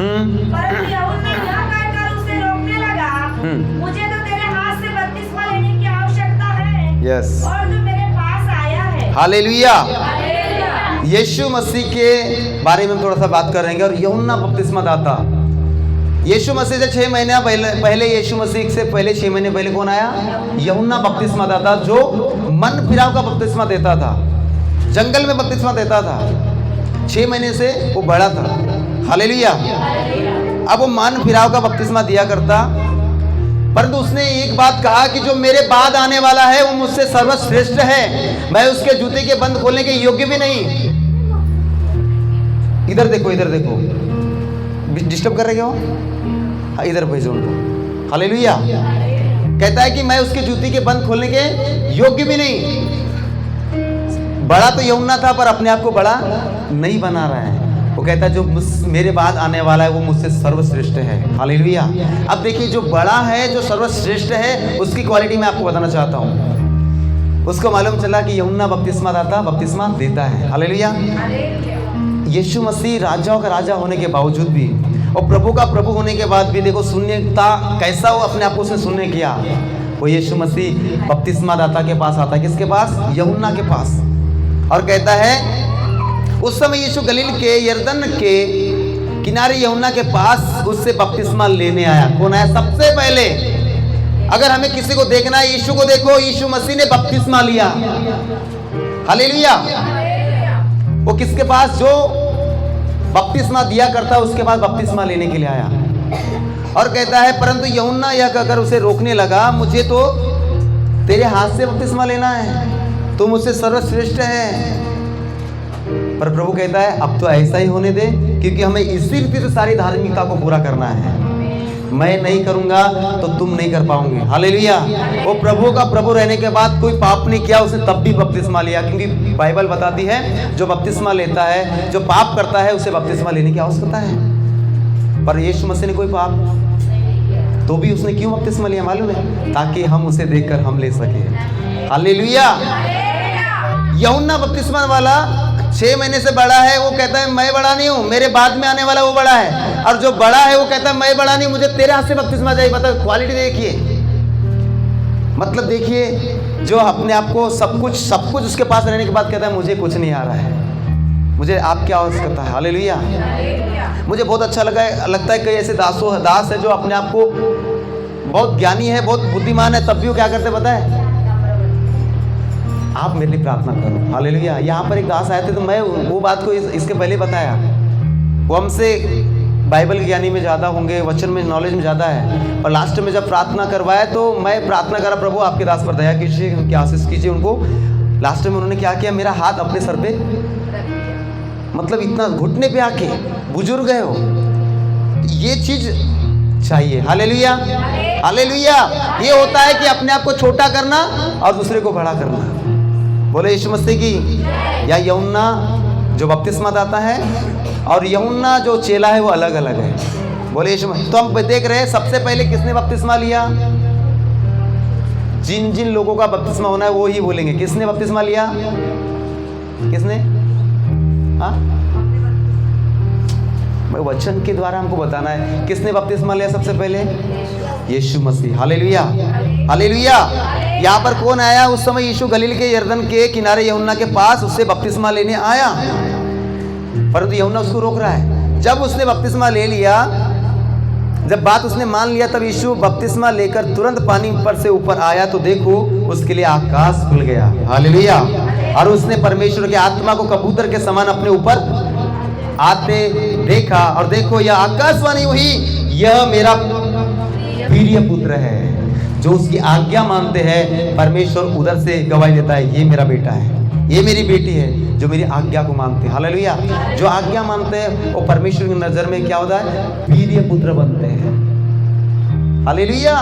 परंतु यूहन्ना यह कहकर उसे रोकने लगा, मुझे तो तेरे हाथ से बपतिस्मा लेने की आवश्यकता है, यस, और तू मेरे पास आया है। हालेलुया। हालेलुया। यीशु मसीह के बारे में हम थोड़ा सा बात करेंगे। और यूहन्ना बपतिस्मा दाता, यीशु मसीह से 6 महीने पहले यीशु मसीह से पहले 6 महीने पहले कौन आया? यूहन्ना बपतिस्मा दाता, जो मन फिराव का बपतिस्मा देता था, जंगल में बपतिस्मा देता था। 6 महीने से वो बड़ा था। हालेलुया। अब वो मन फिराव का बपतिस्मा दिया करता, परंतु उसने एक बात कहा कि जो मेरे बाद आने वाला है वो मुझसे सर्वश्रेष्ठ है, मैं उसके जूते के बंद खोलने के योग्य भी नहीं। इधर देखो, इधर देखो, डिस्टर्ब कर रहे हो? हाँ, इधर भेजो उनको। हालेलुया। कहता है कि मैं उसके जूते के बंद खोलने के योग्य भी नहीं। बड़ा तो यूहन्ना था, पर अपने आप को बड़ा नहीं बना रहा है। वो कहता है जो मेरे बाद आने वाला है वो मुझसे सर्वश्रेष्ठ है। हालेलुया। अब देखिए, जो बड़ा है, जो सर्वश्रेष्ठ है, उसकी क्वालिटी मैं आपको बताना चाहता हूँ। उसको मालूम चला कि यूहन्ना बपतिस्मा दाता बपतिस्मा देता है। हालेलुया। यीशु मसीह राजाओं का राजा होने के बावजूद भी और प्रभु का प्रभु होने के बाद भी, देखो शून्यता कैसा वो अपने आप को उसने शून्य किया। वो यीशु मसीह बपतिस्मा दाता के पास आता है। किसके पास? यूहन्ना के पास। और कहता है उस समय यीशु गलील के यरदन के किनारे यूहन्ना के पास उससे बपतिस्मा लेने आया। कौन आया सबसे पहले? अगर हमें किसी को देखना है, यीशु को देखो, यीशु मसीह ने बपतिस्मा लिया। हालेलुया। वो किसके पास? जो बपतिस्मा दिया करता उसके पास बपतिस्मा लेने के लिए आया। और कहता है परंतु यूहन्ना यह कहकर उसे रोकने लगा, मुझे तो तेरे हाथ से बपतिस्मा लेना है, तुम मुझसे सर्वश्रेष्ठ है। पर प्रभु कहता है अब तो ऐसा ही होने दे, क्योंकि हमें इसी रीति से सारी धार्मिकता को पूरा करना है। मैं नहीं करूंगा तो तुम नहीं कर पाओगे। हालेलुया। वो प्रभु का प्रभु रहने के बाद कोई पाप नहीं किया, उसने तब भी बपतिस्मा लिया, क्योंकि बाइबल बताती है जो बपतिस्मा लेता है, जो पाप करता है, उसे बपतिस्मा लेने की आवश्यकता है। पर यीशु मसीह ने कोई पाप तो भी उसने क्यों बपतिस्मा लिया मालूम है? ताकि हम उसे देखकर हम ले सके। हालेलुया। यूहन्ना बपतिस्मा वाला 6 महीने से बड़ा है। वो कहता है मैं बड़ा नहीं हूँ, मेरे बाद में आने वाला वो बड़ा है। और जो बड़ा है वो कहता है मैं बड़ा नहीं, मुझे तेरे हाथ से बपतिस्मा चाहिए। बताओ क्वालिटी देखिए, मतलब देखिए, जो अपने आप को सब कुछ उसके पास रहने के बाद कहता है मुझे कुछ नहीं आ रहा है, मुझे आपकी आवश्यकता है। हालेलुया। मुझे बहुत अच्छा लगता है कई ऐसे दास है जो अपने आप को बहुत ज्ञानी है, बहुत बुद्धिमान है, तब भी वो क्या करते पता है? आप मेरे लिए प्रार्थना करो। हालेलुया। यहाँ पर एक दास आए थे, तो मैं वो बात को इसके पहले बताया। वो हमसे बाइबल ज्ञानी में ज़्यादा होंगे, वचन में नॉलेज में ज़्यादा है। और लास्ट में जब प्रार्थना करवाया तो मैं प्रार्थना करा, प्रभु आपके दास पर दया कीजिए, उनकी आशीष कीजिए उनको। लास्ट में उन्होंने क्या किया? मेरा हाथ अपने सर पे, मतलब इतना घुटने पे आके, बुजुर्ग है वो, ये चीज़ चाहिए। हालेलुया। हालेलुया। ये होता है कि अपने आप को छोटा करना और दूसरे को बड़ा करना। बोले यीशु मसीह की। या यूहन्ना जो बपतिस्मा दाता है और यूहन्ना जो चेला है वो अलग अलग है। बोले यीशु मसीह। तो हम देख रहे हैं सबसे पहले किसने बपतिस्मा लिया? जिन जिन लोगों का बपतिस्मा होना है वो ही बोलेंगे किसने बपतिस्मा लिया। किसने? हाँ, वचन के द्वारा हमको बताना है किसने बपतिस्मा लिया सबसे पहले? यीशु मसीह। हालेलुया। हालेलुया। यहाँ पर कौन आया? उस समय यीशु गलील के यरदन के किनारे यूहन्ना के पास उससे बपतिस्मा लेने आया, परंतु यूहन्ना उसको रोक रहा है। जब उसने बपतिस्मा ले लिया, जब बात उसने मान लिया, तब यीशु बपतिस्मा लेकर तुरंत पानी पर से ऊपर आया, तो देखो उसके लिए आकाश खुल गया। हालेलुया। और उसने परमेश्वर की आत्मा को कबूतर के समान अपने ऊपर आते देखा, और देखो यह आकाशवाणी हुई, यह मेरा प्रिय पुत्र है, जो उसकी आज्ञा मानते हैं। परमेश्वर उधर से गवाही देता है, ये मेरा बेटा है, ये मेरी बेटी है, जो मेरी आज्ञा को मानते हैं। हालेलुया। जो आज्ञा मानते हैं वो परमेश्वर की नजर में क्या होता है? प्रिय पुत्र बनते हैं। हालेलुया।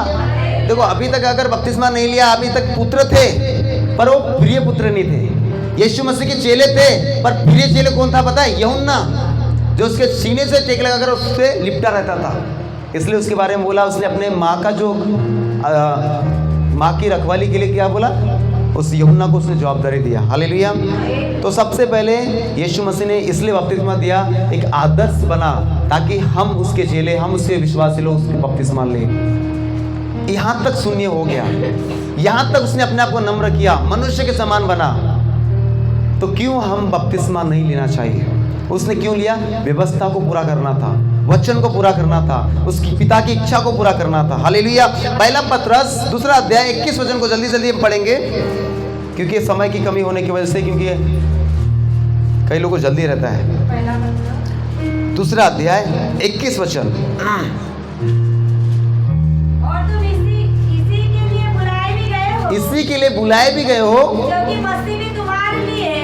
देखो अभी तक अगर बपतिस्मा नहीं लिया, अभी तक पुत्र थे पर वो प्रिय पुत्र नहीं थे। यीशु मसीह के चेले थे, पर प्रिय चेले कौन था पता है? यूहन्ना, जो उसके सीने से टेक लगाकर उससे लिपटा रहता था। इसलिए उसके बारे में बोला, उसने अपने माँ का जो माँ की रखवाली के लिए क्या बोला, उस यूहन्ना को उसने जवाबदारी दिया। हालेलुया। तो सबसे पहले यीशु मसीह ने इसलिए बपतिस्मा दिया, एक आदर्श बना ताकि हम उसके चेले, हम उसके विश्वासी लोग उसके बपतिस्मा ले। यहाँ तक शून्य हो गया, यहाँ तक उसने अपने आप को नम्र किया, मनुष्य के समान बना। तो क्यों हम बपतिस्मा नहीं लेना चाहिए? उसने क्यों लिया? व्यवस्था को पूरा करना था, वचन को पूरा करना था, उसकी पिता की इच्छा को पूरा करना था। हालेलुया। पहला पतरस 2 अध्याय 21 वचन को जल्दी जल्दी हम पढ़ेंगे, क्योंकि समय की कमी होने की वजह से, क्योंकि कई लोगों को जल्दी रहता है। 2 अध्याय 21 वचन। और तुम इसी के लिए बुलाए भी गए हो, इसी के लिए बुलाए भी गए हो, क्योंकि मसीह भी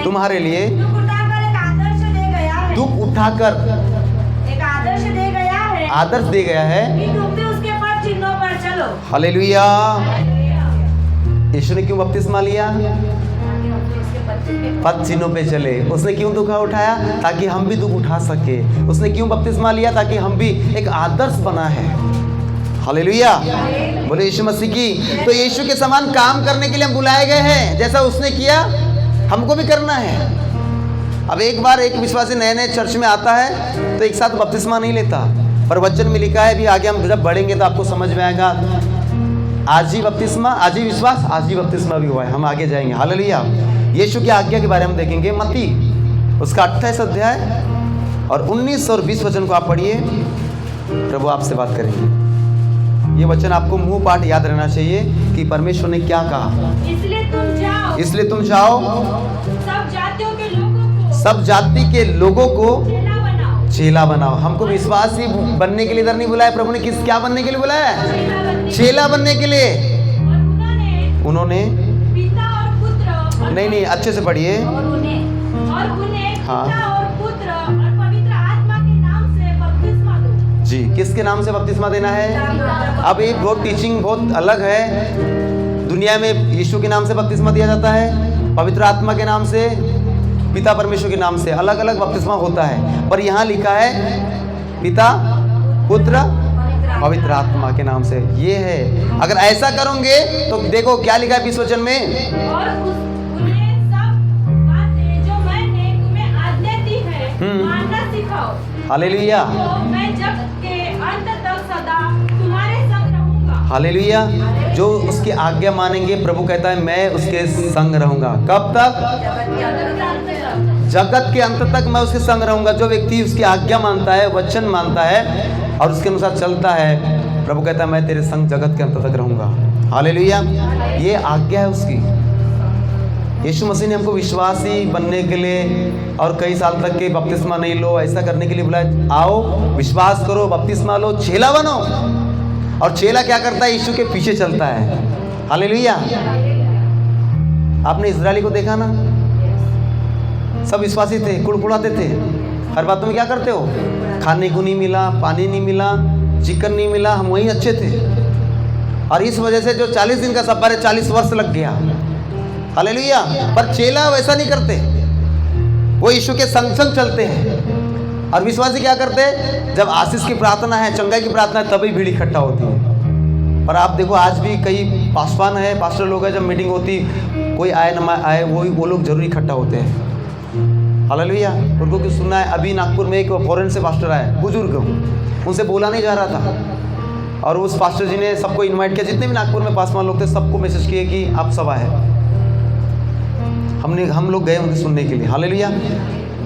तुम्हारे लिए दुख उठाकर एक आदर्श दे गया है, दुख उठाकर एक आदर्श दे गया है, आदर्श दे गया है कि तुम भी उसके पद चिन्हों पर चलो। हालेलुया। यीशु ने क्यों बपतिस्मा लिया? पद चिन्हों पे चले। उसने क्यों दुख उठाया? ताकि हम भी दुख उठा सके। उसने क्यों बपतिस्मा लिया? ताकि हम भी एक आदर्श बना है। हालेलुया, बोले यीशु मसीह की। तो यीशु के समान काम करने के लिए हम बुलाए गए हैं। जैसा उसने किया हमको भी करना है। अब एक बार एक विश्वासी नए नए चर्च में आता है तो एक साथ बपतिस्मा नहीं लेता, पर वचन में लिखा है, भी आगे हम जब बढ़ेंगे तो आपको समझ में आएगा। आज ही बपतिस्मा, आज ही विश्वास, आज ही बपतिस्मा भी हुआ है। हम आगे जाएंगे। हालेलुया। यीशु की आज्ञा के बारे में देखेंगे। मत्ती उसका 28 अध्याय और 19 और 20 वचन को आप पढ़िए। प्रभु आपसे बात करेंगे। ये वचन आपको मुंह पाठ याद रहना चाहिए कि परमेश्वर ने क्या कहा। इसलिए तुम जाओ सब जाति के लोगों को चेला बनाओ। हमको विश्वासी बनने के लिए इधर नहीं बुलाया। प्रभु ने क्या बनने के लिए बुलाया? चेला बनने के लिए। उन्होंने पिता और पुत्र, नहीं अच्छे से पढ़िए। और उन्हें हाँ। पिता और पुत्र और पवित्र आत्मा के नाम से बपतिस्मा दो। जी, किसके नाम से बपतिस्मा देना है? अब ये बहुत टीचिंग बहुत अलग है। दुनिया में यीशु के नाम से बपतिस्मा दिया जाता है, पवित्र आत्मा के नाम से, पिता परमेश्वर के नाम से, अलग अलग बपतिस्मा होता है। पर यहाँ लिखा है पिता, पुत्र, पवित्र आत्मा के नाम से। ये है। अगर ऐसा करोगे तो देखो क्या लिखा है 20 वचन में। और उन्हें सब बातें जो मैंने तुम्हें आज्ञा दी है मानना सिखाओ। हालेलुया। तो मैं जग के अंत तक सदा तुम्हारे संग रहूंगा। हालेलुया। जो उसकी आज्ञा मानेंगे, प्रभु कहता है मैं उसके संग रहूंगा। कब तक? जगत के अंत तक मैं उसके संग रहूंगा। जो व्यक्ति उसकी आज्ञा मानता है, वचन मानता है और उसके अनुसार चलता है, प्रभु कहता है मैं तेरे संग जगत के अंत तक रहूंगा। हालेलुया। ये आज्ञा है उसकी। यीशु मसीह ने हमको विश्वासी बनने के लिए और कई साल तक के बपतिस्मा नहीं लो, ऐसा करने के लिए बुलाया। आओ, विश्वास करो, बपतिस्मा लो, चेला बनो। और चेला क्या करता है? यीशु के पीछे चलता है। हालेलुया। आपने इजरायली को देखा ना, सब विश्वासी थे, कुड़कुड़ाते थे, हर बातों में क्या करते हो? खाने को नहीं मिला, पानी नहीं मिला, चिकन नहीं मिला, हम वहीं अच्छे थे। और इस वजह से जो 40 दिन का सफर है 40 वर्ष लग गया। हालेलुया। पर चेला वैसा नहीं करते, वो यीशु के संग संग चलते हैं। और विश्वासी क्या करते हैं? जब आशीष की प्रार्थना है, चंगाई की प्रार्थना है, तभी भीड़ इकट्ठा होती है। पर आप देखो आज भी कई पासवान है, पास्टर लोग हैं, जब मीटिंग होती कोई आए न आए वो लोग जरूर इकट्ठा होते हैं। हालेलुया। उनको क्यों सुनना है? अभी नागपुर में एक फॉरेन से पास्टर आए, बुजुर्ग, उनसे बोला नहीं जा रहा था और उस पास्टर जी ने सबको इनवाइट किया। जितने भी नागपुर में पासवान लोग थे सबको मैसेज किए कि आप सब आए। हम लोग गए उनके सुनने के लिए। हालेलुया।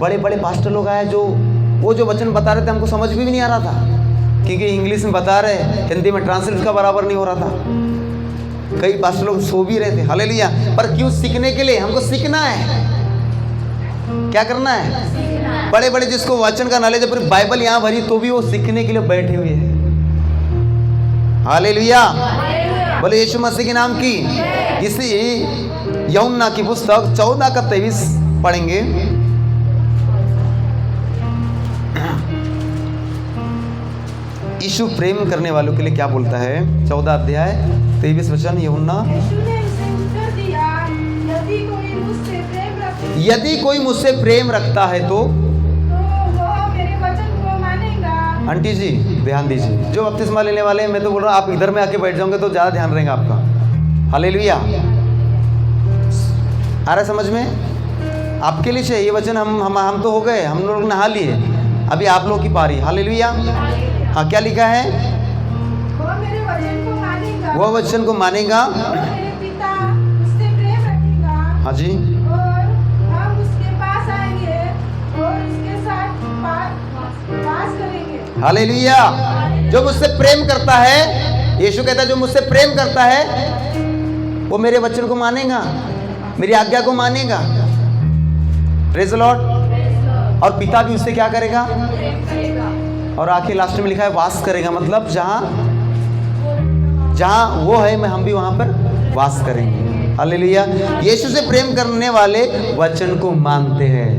बड़े बड़े पास्टर लोग आए, जो वो जो वचन बता रहे थे हमको समझ भी नहीं आ रहा था, क्योंकि इंग्लिश में बता रहे, हिंदी में ट्रांसलेट का बराबर नहीं हो रहा था। कई पास्टर लोग सो भी रहे थे। हालेलुया। पर क्यों? सीखने के लिए। हमको सीखना है। क्या करना है? बड़े बड़े जिसको वचन का नॉलेज है, पूरी बाइबल यहाँ भरी, तो भी वो सीखने के लिए बैठे हुए हैं। हालेलुया। बोले यीशु मसीह के नाम की। इसी यूहन्ना की पुस्तक 14 का 23 पढ़ेंगे। यीशु प्रेम करने वालों के लिए क्या बोलता है? 14 अध्याय 23 वचन यूहन्ना। यदि कोई मुझसे प्रेम रखता है तो वो मेरे वचन को मानेगा। आंटी जी ध्यान दीजिए, जो बपतिस्मा लेने वाले हैं, मैं तो बोल रहा हूँ आप इधर में आके बैठ जाओगे तो ज़्यादा ध्यान रहेगा आपका। हालेलुया। आ रहा समझ में? आपके लिए चाहिए ये वचन। हम तो हो गए, हम लोग नहा लिए, अभी आप लोग की पारी। हालेलुया। हाँ, क्या लिखा है? वो मेरे वचन को मानेगा, वो वचन को मानेगा, और मेरे पिता उससे प्रेम रखेगा, हाँ जी, और हम उसके पास आएंगे और उसके साथ वास करेंगे। हालेलुया। जो मुझसे प्रेम करता है, यीशु कहता है जो मुझसे प्रेम करता है वो मेरे वचन को मानेगा, मेरी आज्ञा को मानेगा। Praise the Lord. और पिता भी उससे क्या करेगा? और आखिर लास्ट में लिखा है वास करेगा, मतलब जहाँ वो है मैं हम भी वहाँ पर वास करेंगे। हालेलुया। यीशु से प्रेम करने वाले वचन को मानते हैं।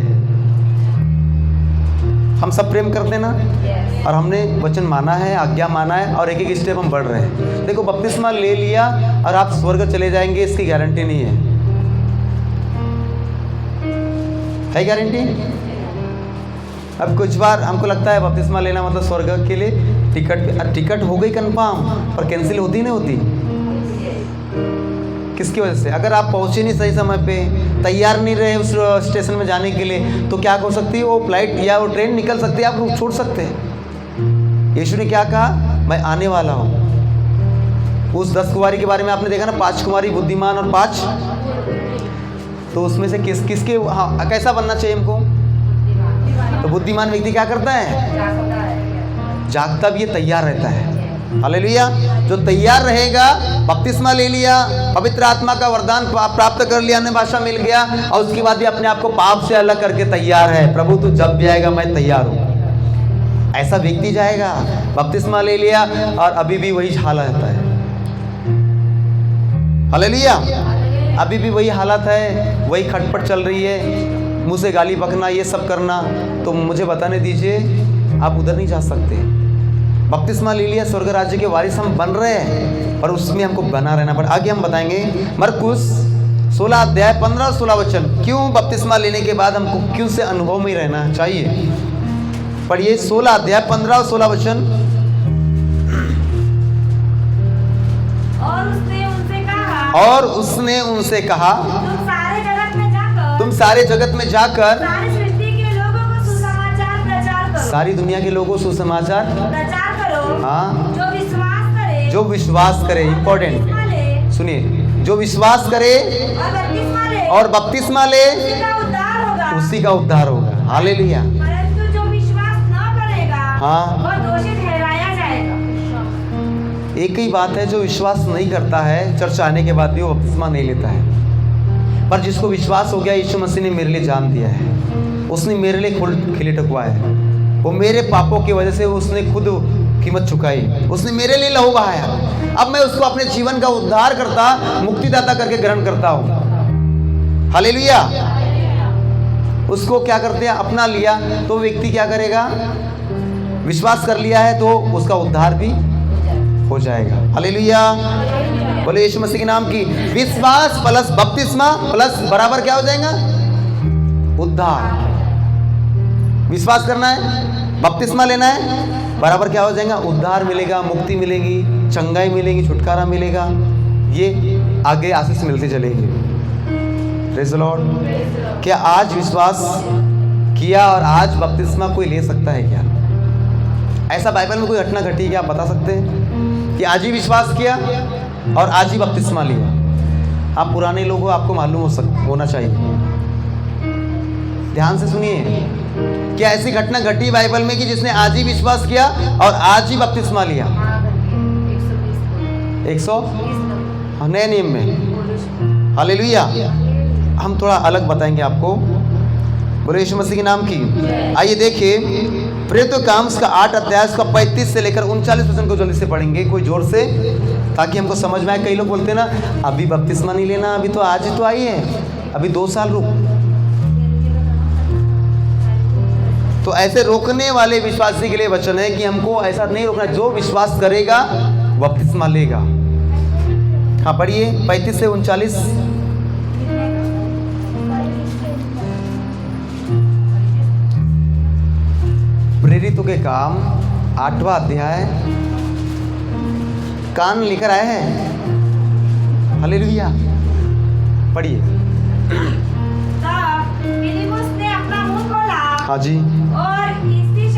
हम सब प्रेम करते हैं ना, और हमने वचन माना है, आज्ञा माना है, और एक एक स्टेप हम बढ़ रहे हैं। देखो, बपतिस्मा ले लिया और आप स्वर्ग चले जाएंगे, इसकी गारंटी नहीं है गारंटी? अब कुछ बार हमको लगता है बपतिस्मा लेना मतलब स्वर्ग के लिए टिकट हो गई कंफर्म, पर कैंसिल होती नहीं होती। किसकी वजह से? अगर आप पहुंचे नहीं सही समय पे, तैयार नहीं रहे उस स्टेशन में जाने के लिए, तो क्या हो सकती है वो फ्लाइट या वो ट्रेन निकल सकती है, आप रुक छोड़ सकते हैं। यीशु ने क्या कहा? मैं आने वाला हूँ। उस 10 कुमारी के बारे में आपने देखा ना, 5 कुमारी बुद्धिमान और 5, तो उसमें से किसके हाँ कैसा बनना चाहिए हमको? तो बुद्धिमान व्यक्ति क्या करता है? जागता भी है, तैयार रहता है। हालेलुया। जो तैयार रहेगा, बपतिस्मा ले लिया, पवित्र आत्मा का वरदान प्राप्त कर लिया, अन्य भाषा मिल गया, और उसके बाद भी अपने आप को पाप से अलग करके तैयार है। प्रभु तू जब भी आएगा मैं तैयार हूँ, ऐसा व्यक्ति जाएगा। बपतिस्मा ले लिया और अभी भी वही हालत है। हालेलुया। अभी भी वही हालत है, वही खटपट चल रही है, मुँह से गाली बकना, ये सब करना, तो मुझे बताने दीजिए आप उधर नहीं जा सकते। बपतिस्मा ले लिया, स्वर्ग राज्य के वारिस हम बन रहे हैं, पर उसमें हमको बना रहना पड़े। आगे हम बताएंगे मरकुस 16 अध्याय 15 और 16 वचन। क्यों बपतिस्मा लेने के बाद हमको क्यों से अनुभव में रहना चाहिए? पढ़िए 16 अध्याय 15 और 16 वचन। और उसने उनसे कहा तुम सारे जगत में जाकर सारी दुनिया के लोगों को सुसमाचार प्रचार करो। हाँ, जो विश्वास करे, इंपॉर्टेंट सुनिए, जो विश्वास करे और बपतिस्मा ले उसी का उद्धार होगा। हालेलुया। परंतु जो विश्वास न करेगा हाँ, वह दोषी ठहराया जाएगा। एक ही बात है, जो विश्वास नहीं करता है, चर्च आने के बाद भी वो बपतिस्मा नहीं लेता है। पर जिसको विश्वास हो गया यीशु मसीह ने मेरे लिए जान दिया है, उसने मेरे लिए खिले ठुकवाया है, वो मेरे पापों की वजह से उसने खुद कीमत चुकाई, उसने मेरे लिए लहू बहाया। अब मैं उसको अपने जीवन का उद्धार करता, मुक्तिदाता करके ग्रहण करता हूँ। हालेलुया। उसको क्या करते हैं? अपना लिया, तो व्यक्ति क्या करेगा? विश्वास कर लिया है तो उसका उद्धार भी हो जाएगा। हालेलुया। बोले यीशु मसीह के नाम की। विश्वास प्लस बपतिस्मा प्लस बराबर क्या हो जाएगा? उद्धार। विश्वास करना है, बपतिस्मा लेना है, बराबर क्या हो जाएगा? उद्धार मिलेगा, मुक्ति मिलेगी, चंगाई मिलेगी, छुटकारा मिलेगा। ये आगे आशीष मिलती चलेगी। Praise the Lord. क्या आज विश्वास किया और आज बपतिस्मा कोई ले सकता है क्या? ऐसा बाइबल में कोई घटना घटी क्या आप बता सकते हैं कि आज ही विश्वास किया और आज ही बपतिस्मा लिया? आप पुराने लोग हो, आपको मालूम होना चाहिए। ध्यान से सुनिए, क्या ऐसी घटना घटी बाइबल में कि जिसने आज ही विश्वास किया और आज ही बपतिस्मा लिया? 100 नए नियम में। हालेलुया। हम थोड़ा अलग बताएंगे आपको। बोले यीशु मसीह के नाम की। आइए देखिए प्रेरितों के काम उसका 8 अध्याय उसका 35 से लेकर 39 वचन को जल्दी से पढ़ेंगे, कोई जोर से, ताकि हमको समझ में आए। कई लोग बोलते हैं ना, अभी बपतिस्मा नहीं लेना, अभी तो आज ही तो आई है, अभी 2 साल रुक। तो ऐसे रोकने वाले विश्वासी के लिए वचन है कि हमको ऐसा नहीं रोकना। जो विश्वास करेगा बपतिस्मा लेगा। हाँ पढ़िए 35 से 39। प्रेरितों के काम 8वां अध्याय। कान लेकर आए हैं? हालेलुया। पढ़िए। तब फिलिपुस ने अपना मुंह खोला हाँ जी। और इसकी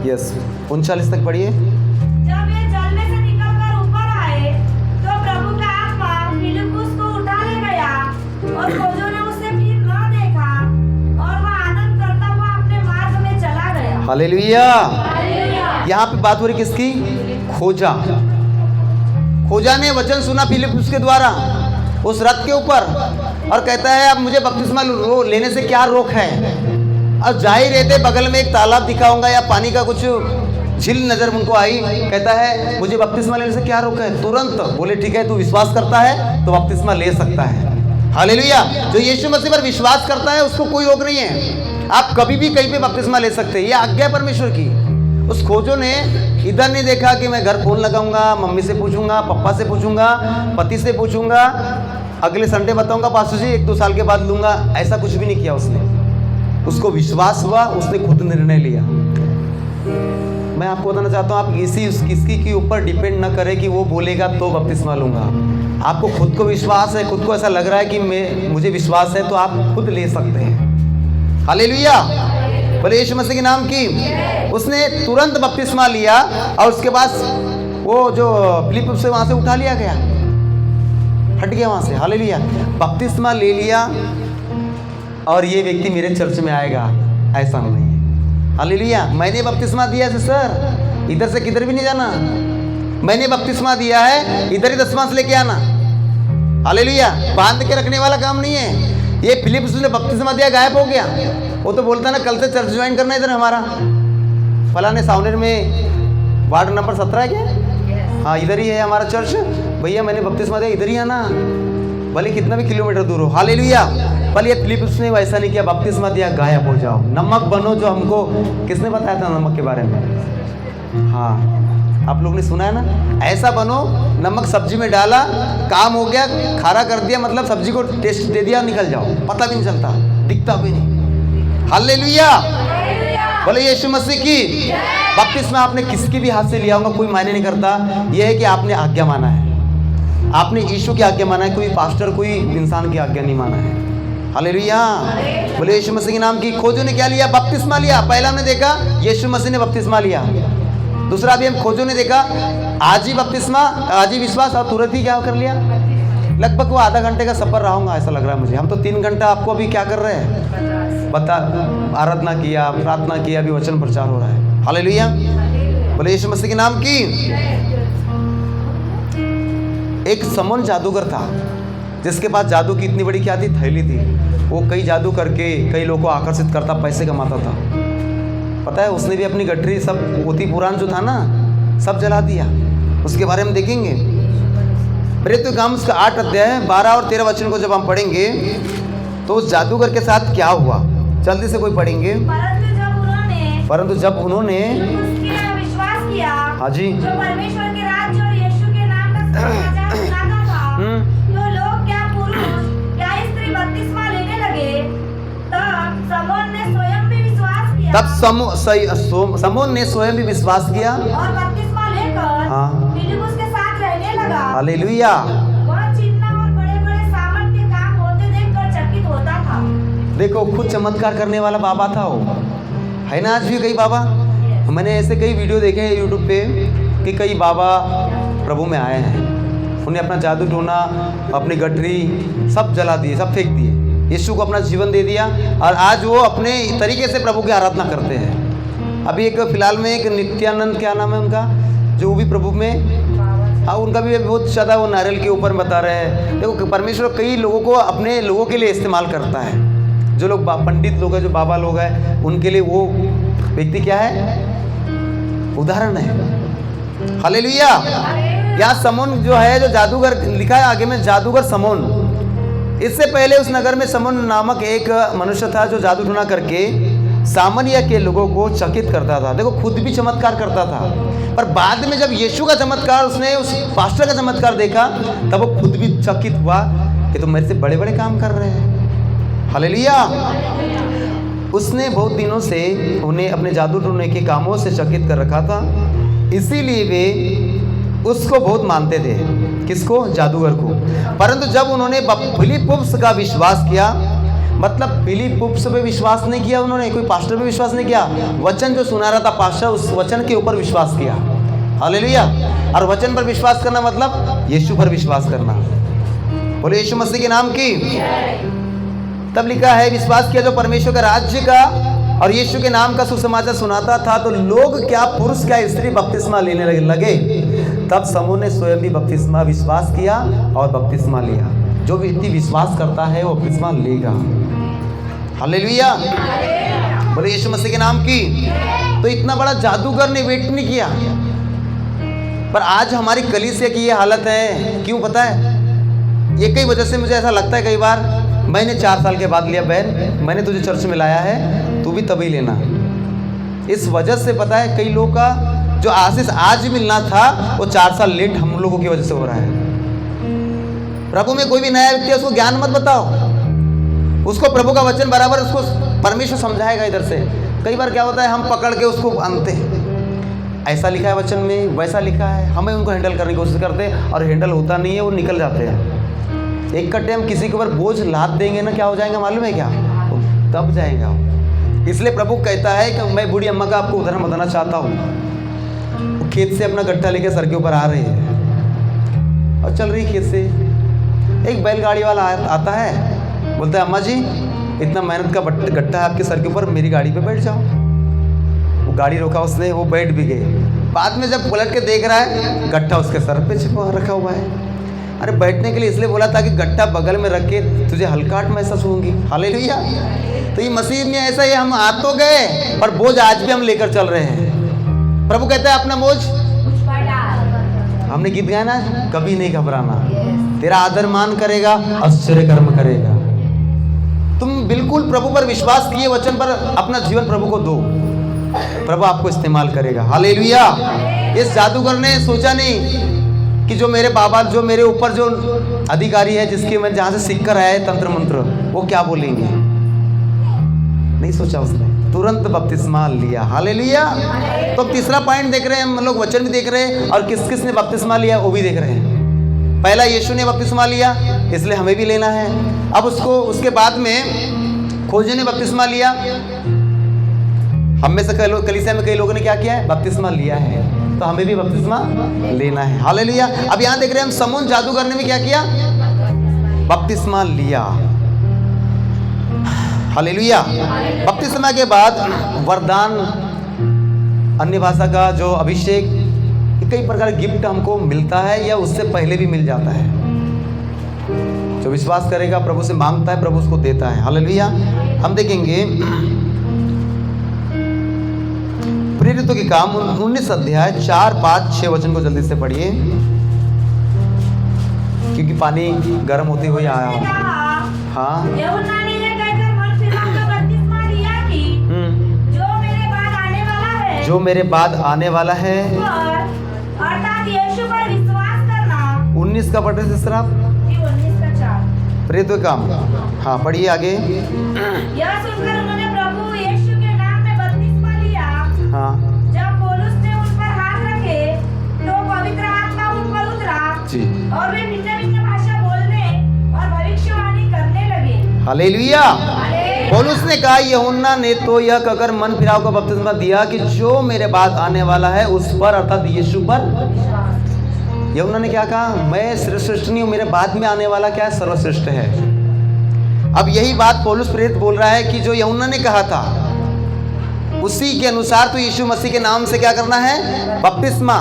यस 39 तक पढ़िए। जब वे जल में से निकलकर ऊपर आए तो प्रभु का आत्मा फिलिप्पुस को उठा ले गया और खोजों ने उसे फिर न देखा और वह आनंद करता हुआ अपने मार्ग में चला गया। हालेलुया। हालेलुया। यहाँ पे बात हो रही किसकी? खोजा। खोजा ने वचन सुना फिलिप्पुस के द्वारा उस रथ के ऊपर और कहता है अब मुझे बपतिस्मा लेने से क्या रोक है। अब जा ही रहते बगल में एक तालाब दिखा होगा या पानी का कुछ झील नजर उनको आई, कहता है मुझे बपतिस्मा लेने से क्या रोक है। तुरंत बोले ठीक है, तू विश्वास करता है तो बपतिस्मा ले सकता है। हालेलुया। जो यीशु मसीह पर विश्वास करता है उसको कोई रोक नहीं है। आप कभी भी कहीं पे बपतिस्मा ले सकते हैं, ये आज्ञा है परमेश्वर की। उस खोजों ने इधर नहीं देखा कि मैं घर फोन लगाऊंगा, मम्मी से पूछूंगा, पापा से पूछूंगा, पति से पूछूंगा, अगले संडे बताऊंगा पास्टर जी 1-2 साल के बाद लूंगा, ऐसा कुछ भी नहीं किया उसने। उसको विश्वास हुआ, उसने खुद निर्णय लिया। मैं आपको बताना चाहता हूँ आप किसी के ऊपर डिपेंड ना करें कि वो बोलेगा तो बपतिस्मा लूंगा। आपको खुद को विश्वास है, खुद को ऐसा लग रहा है कि मुझे विश्वास है, तो आप खुद ले सकते हैं। हालेलुया। बोले यीशु मसीह के नाम की। उसने तुरंत बपतिस्मा लिया और उसके बाद वो जो फिलिप्पुस से वहां से उठा लिया गया, हट गया वहां से। हालेलुया। बपतिस्मा ले लिया और ये व्यक्ति मेरे चर्च में आएगा, ऐसा नहीं है। हालेलुया। मैंने बपतिस्मा दिया है सर, इधर से किधर भी नहीं जाना। मैंने बपतिस्मा दिया है, इधर ही दसवां से लेके आना। हालेलुया। बांध के रखने वाला काम नहीं है। ये फिलिप्पुस ने बपतिस्मा दिया, गायब हो गया। वो तो बोलता ना कल से चर्च ज्वाइन करना इधर हमारा फलाने सावनेर में वार्ड नंबर 17 है क्या? हाँ इधर ही है हमारा चर्च। भैया मैंने बपतिस्मा दिया, इधर ही आना, भले कितना भी किलोमीटर दूर हो। हालेलुया। पर ये फिलिप्पुस ने वैसा नहीं किया, बपतिस्मा दिया, गायब हो जाओ। नमक बनो, जो हमको किसने बताया था नमक के बारे में? हाँ आप लोग ने सुना है ना, ऐसा बनो। नमक सब्जी में डाला, काम हो गया, खारा कर दिया, मतलब सब्जी को टेस्ट दे दिया, निकल जाओ, पता भी नहीं चलता, दिखता भी नहीं। हालेलुया। बोले यीशु मसीह की। बपतिस्मा आपने किसकी भी हाथ से लिया होगा कोई मायने नहीं करता, यह है कि आपने आज्ञा माना है, आपने यीशु की आज्ञा माना है, कोई पास्टर कोई इंसान की आज्ञा नहीं माना है। हालेलुया। बोले यीशु मसीह के नाम की। खोजों ने क्या लिया? बपतिस्मा लिया। पहला हमने देखा यीशु मसीह ने बपतिस्मा लिया। दूसरा अभी हम खोजों ने देखा आज ही बपतिस्मा, आज ही विश्वास, और तुरंत ही क्या कर लिया। लगभग वो आधा घंटे का सफर रहा होगा ऐसा लग रहा है मुझे। हम तो 3 घंटा आपको अभी क्या कर रहे हैं बता, आराधना किया, प्रार्थना किया, अभी वचन प्रचार हो रहा है। हालेलुया। बोले यीशु मसीह के नाम की। एक समोन जादूगर था जिसके पास जादू की इतनी बड़ी क्या थी, थैली थी। वो कई जादू करके कई लोगों को आकर्षित करता, पैसे कमाता था। पता है उसने भी अपनी गठरी सब पोथी पुराण जो था ना सब जला दिया। उसके बारे में देखेंगे। प्रेरितों उसका 8 अध्याय 12 और 13 वचन को जब हम पढ़ेंगे तो उस जादूगर के साथ क्या हुआ, जल्दी से कोई पढ़ेंगे। परंतु जब उन्होंने विश्वास किया, हाँ जी, जो परमेश्वर के राज्य और यीशु के नाम का समाचार सुनाता था, तो लोग क्या पुरुष क्या स्त्री बपतिस्मा लेने लगे। तब समोन ने स्वयं भी विश्वास किया। समोन ने स्वयं भी विश्वास किया और बपतिस्मा लेकर हाँ फिलिप्पुस के साथ रहने लगा। हालेलुया। वह चिन्ह और बड़े-बड़े सामर्थ के काम होते देखकर चकित होता था। देखो खुद चमत्कार करने वाला बाबा था वो, है ना। आज भी कई बाबा, मैंने ऐसे कई वीडियो देखे हैं यूट्यूब पे कि कई बाबा प्रभु में आए हैं, उन्हें अपना जादू टोना, अपनी गठरी सब जला दिए, सब फेंक दिए, यीशु को अपना जीवन दे दिया और आज वो अपने तरीके से प्रभु की आराधना करते हैं। अभी एक फिलहाल में एक नित्यानंद, क्या नाम है उनका, जो भी प्रभु में, हाँ उनका भी बहुत ज़्यादा वो नारियल के ऊपर बता रहे हैं। देखो परमेश्वर कई लोगों को अपने लोगों के लिए इस्तेमाल करता है। जो लोग पंडित लोग हैं, जो बाबा लोग हैं, उनके लिए वो व्यक्ति क्या है, उदाहरण है। हालेलुया। यहाँ समोन जो है, जो जादूगर लिखा है आगे में, जादूगर समोन। इससे पहले उस नगर में समोन नामक एक मनुष्य था जो जादू टोना करके सामान्य के लोगों को चकित करता था। देखो खुद भी चमत्कार करता था, पर बाद में जब यीशु का चमत्कार, उसने उस पास्टर का चमत्कार देखा, तब वो खुद भी चकित हुआ कि तो मेरे से बड़े बड़े काम कर रहे हैं। हालेलुया। उसने बहुत दिनों से उन्हें अपने जादू टोने के कामों से चकित कर रखा था, इसीलिए वे उसको बहुत मानते थे। किसको? जादूगर को। परंतु जब उन्होंने फिलिप्पुस का विश्वास किया मतलब फिलिप पुप्स पे विश्वास नहीं किया उन्होंने, कोई पास्टर पे विश्वास नहीं किया, वचन जो सुना रहा था पास्टर उस वचन के ऊपर विश्वास किया। हालेलुया। और वचन पर विश्वास करना मतलब यीशु पर विश्वास करना। बोले यीशु मसीह के नाम की। तब लिखा है विश्वास किया जो परमेश्वर का राज्य का और यीशु के नाम का सुसमाचार सुनाता था, तो लोग क्या पुरुष क्या स्त्री बपतिस्मा लेने लगे। तब समूह ने स्वयं भी बपतिस्मा विश्वास किया और बपतिस्मा लिया। जो व्यक्ति विश्वास करता है वो बपतिस्मा लेगा। हालेलुया। बोले यीशु मसीह के नाम की। तो इतना बड़ा जादूगर ने वेट नहीं किया, पर आज हमारी कलीसिया की ये हालत है। क्यों पता है? ये कई वजह से मुझे ऐसा लगता है कई बार, मैंने 4 साल के बाद लिया बहन, मैंने तुझे चर्च में लाया है, तू भी तभी लेना। इस वजह से पता है कई लोगों का जो आशीष आज मिलना था वो 4 साल लेट हम लोगों की वजह से हो रहा है। प्रभु में कोई भी नया व्यक्ति है उसको ज्ञान मत बताओ, उसको प्रभु का वचन बराबर उसको परमेश्वर समझाएगा। इधर से कई बार क्या होता है हम पकड़ के उसको आनते हैं, ऐसा लिखा है वचन में, वैसा लिखा है, हमें उनको हैंडल करने की कोशिश करते हैं और हैंडल होता नहीं है, वो निकल जाते हैं। एक कट्टे हम किसी के ऊपर बोझ लाद देंगे ना, क्या हो जाएगा मालूम है क्या? तो दब जाएगा। इसलिए प्रभु कहता है कि मैं बूढ़ी अम्मा का आपको उदाहरण बताना चाहता हूँ। वो खेत से अपना गट्ठा लेके सर के ऊपर आ रही है और चल रही खेत से, एक बैलगाड़ी वाला आता है, बोलता है अम्मा जी इतना मेहनत का गट्ठा है आपके सर के ऊपर, मेरी गाड़ी पे बैठ जाओ। वो गाड़ी रोका उसने, वो बैठ भी गए। बाद में जब पलट के देख रहा है गट्ठा उसके सर पे छिपा रखा हुआ है। अरे बैठने के लिए इसलिए बोला था कि गट्ठा बगल में रख के तुझे हल्काहट महसूस होगी। हालेलुया। तो ये मसीह में ऐसा है, हम आ तो गए पर बोझ आज भी हम लेकर चल रहे हैं। प्रभु कहता है अपना बोझ हमने गीत गाया ना, कभी नहीं घबराना, तेरा आदर मान करेगा, आश्चर्य कर्म करेगा। तुम बिल्कुल प्रभु पर विश्वास किए, वचन पर अपना जीवन प्रभु को दो, प्रभु आपको इस्तेमाल करेगा। हालेलुया। इस जादूगर ने सोचा नहीं कि जो मेरे बाबा, जो मेरे ऊपर जो अधिकारी है, जिसके मैं जहाँ से सीख कर आया है तंत्र मंत्र, वो क्या बोलेंगे, नहीं सोचा उसने, तुरंत बपतिस्मा लिया। हालेलुया। तो अब तीसरा पॉइंट देख रहे हैं हम लोग, वचन भी देख रहे हैं और किस किस ने बपतिस्मा लिया वो भी देख रहे हैं। पहला यीशु ने बपतिस्मा लिया, इसलिए हमें भी लेना है। अब उसके बाद में खोजे ने बपतिस्मा लिया। हम में से कलीसिया में कई लोगों ने क्या किया है, बपतिस्मा लिया है, तो हमें भी बपतिस्मा लेना है। हालेलुया। अब यहाँ देख रहे हैं हम समून जादूगर ने भी क्या किया, बपतिस्मा लिया। हालेलुया। बपतिस्मा के बाद वरदान, अन्य भाषा का जो अभिषेक, कई प्रकार का गिफ्ट हमको मिलता है या उससे पहले भी मिल जाता है। जो विश्वास करेगा, प्रभु से मांगता है, प्रभु उसको देता है। हालेलुया। हम देखेंगे प्रेरितों के काम 19 अध्याय 4, 5, 6 वचन को जल्दी से पढ़िए, क्योंकि पानी गर्म होते हुए आया हो। हाँ, यूहन्ना ने ये कहकर मन फिराकर बपतिस्मा लिया कि जो मेरे बाद आने वाला है अर्थात यीशु पर विश्वास करना। 19 का पढ़ रहे सर आप, 19 का 4। प्रेरितों के काम। हाँ पढ़िए आगे। यह सुनकर उन्होंने प्रभु यीशु के नाम में बपतिस्मा लिया। हाँ, जब पौलुस ने उन पर हाथ रखे तो पवित्र आत्मा उन पर उतरा जी, और वे भिन्न-भिन्न भाषा बोलने और भविष्यवाणी करने लगे। हालेलुया। पौलुस ने कहा यूहन्ना ने तो यह कहकर मन फिराव का बपतिस्मा दिया कि जो मेरे बाद आने वाला है उस पर, अर्थात यीशु पर। यूहन्ना ने क्या कहा, मैं श्रेष्ठ नहीं हूँ, मेरे बाद में आने वाला क्या है, सर्वश्रेष्ठ है। अब यही बात पौलुस प्रेरित बोल रहा है कि जो यूहन्ना ने कहा था उसी के अनुसार तो यीशु मसीह के नाम से क्या करना है, बपतिस्मा।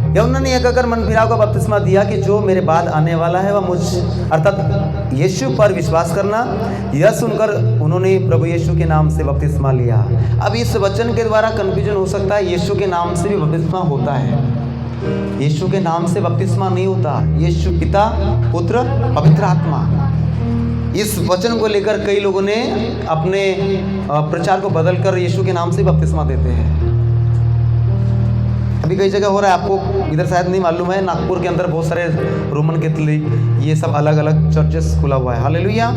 यूहन्ना ने यह कहकर मन फिराव का बपतिस्मा दिया कि जो मेरे बाद आने वाला है वह मुझ, अर्थात यीशु पर विश्वास करना। यह सुनकर उन्होंने प्रभु यीशु के नाम से बपतिस्मा लिया। अब इस वचन के द्वारा कंफ्यूजन हो सकता है, यीशु के नाम से भी बपतिस्मा होता है। यीशु के नाम से बपतिस्मा नहीं होता, यीशु पिता, पुत्र, पवित्र आत्मा। इस वचन को लेकर कई लोगों ने अपने प्रचार को बदलकर यीशु के नाम से बपतिस्मा देते हैं। अभी कई जगह हो रहा है, आपको इधर शायद नहीं मालूम है, नागपुर के अंदर बहुत सारे रोमन कैथोलिक, ये सब अलग अलग चर्चेस खुला हुआ है। हालेलुया।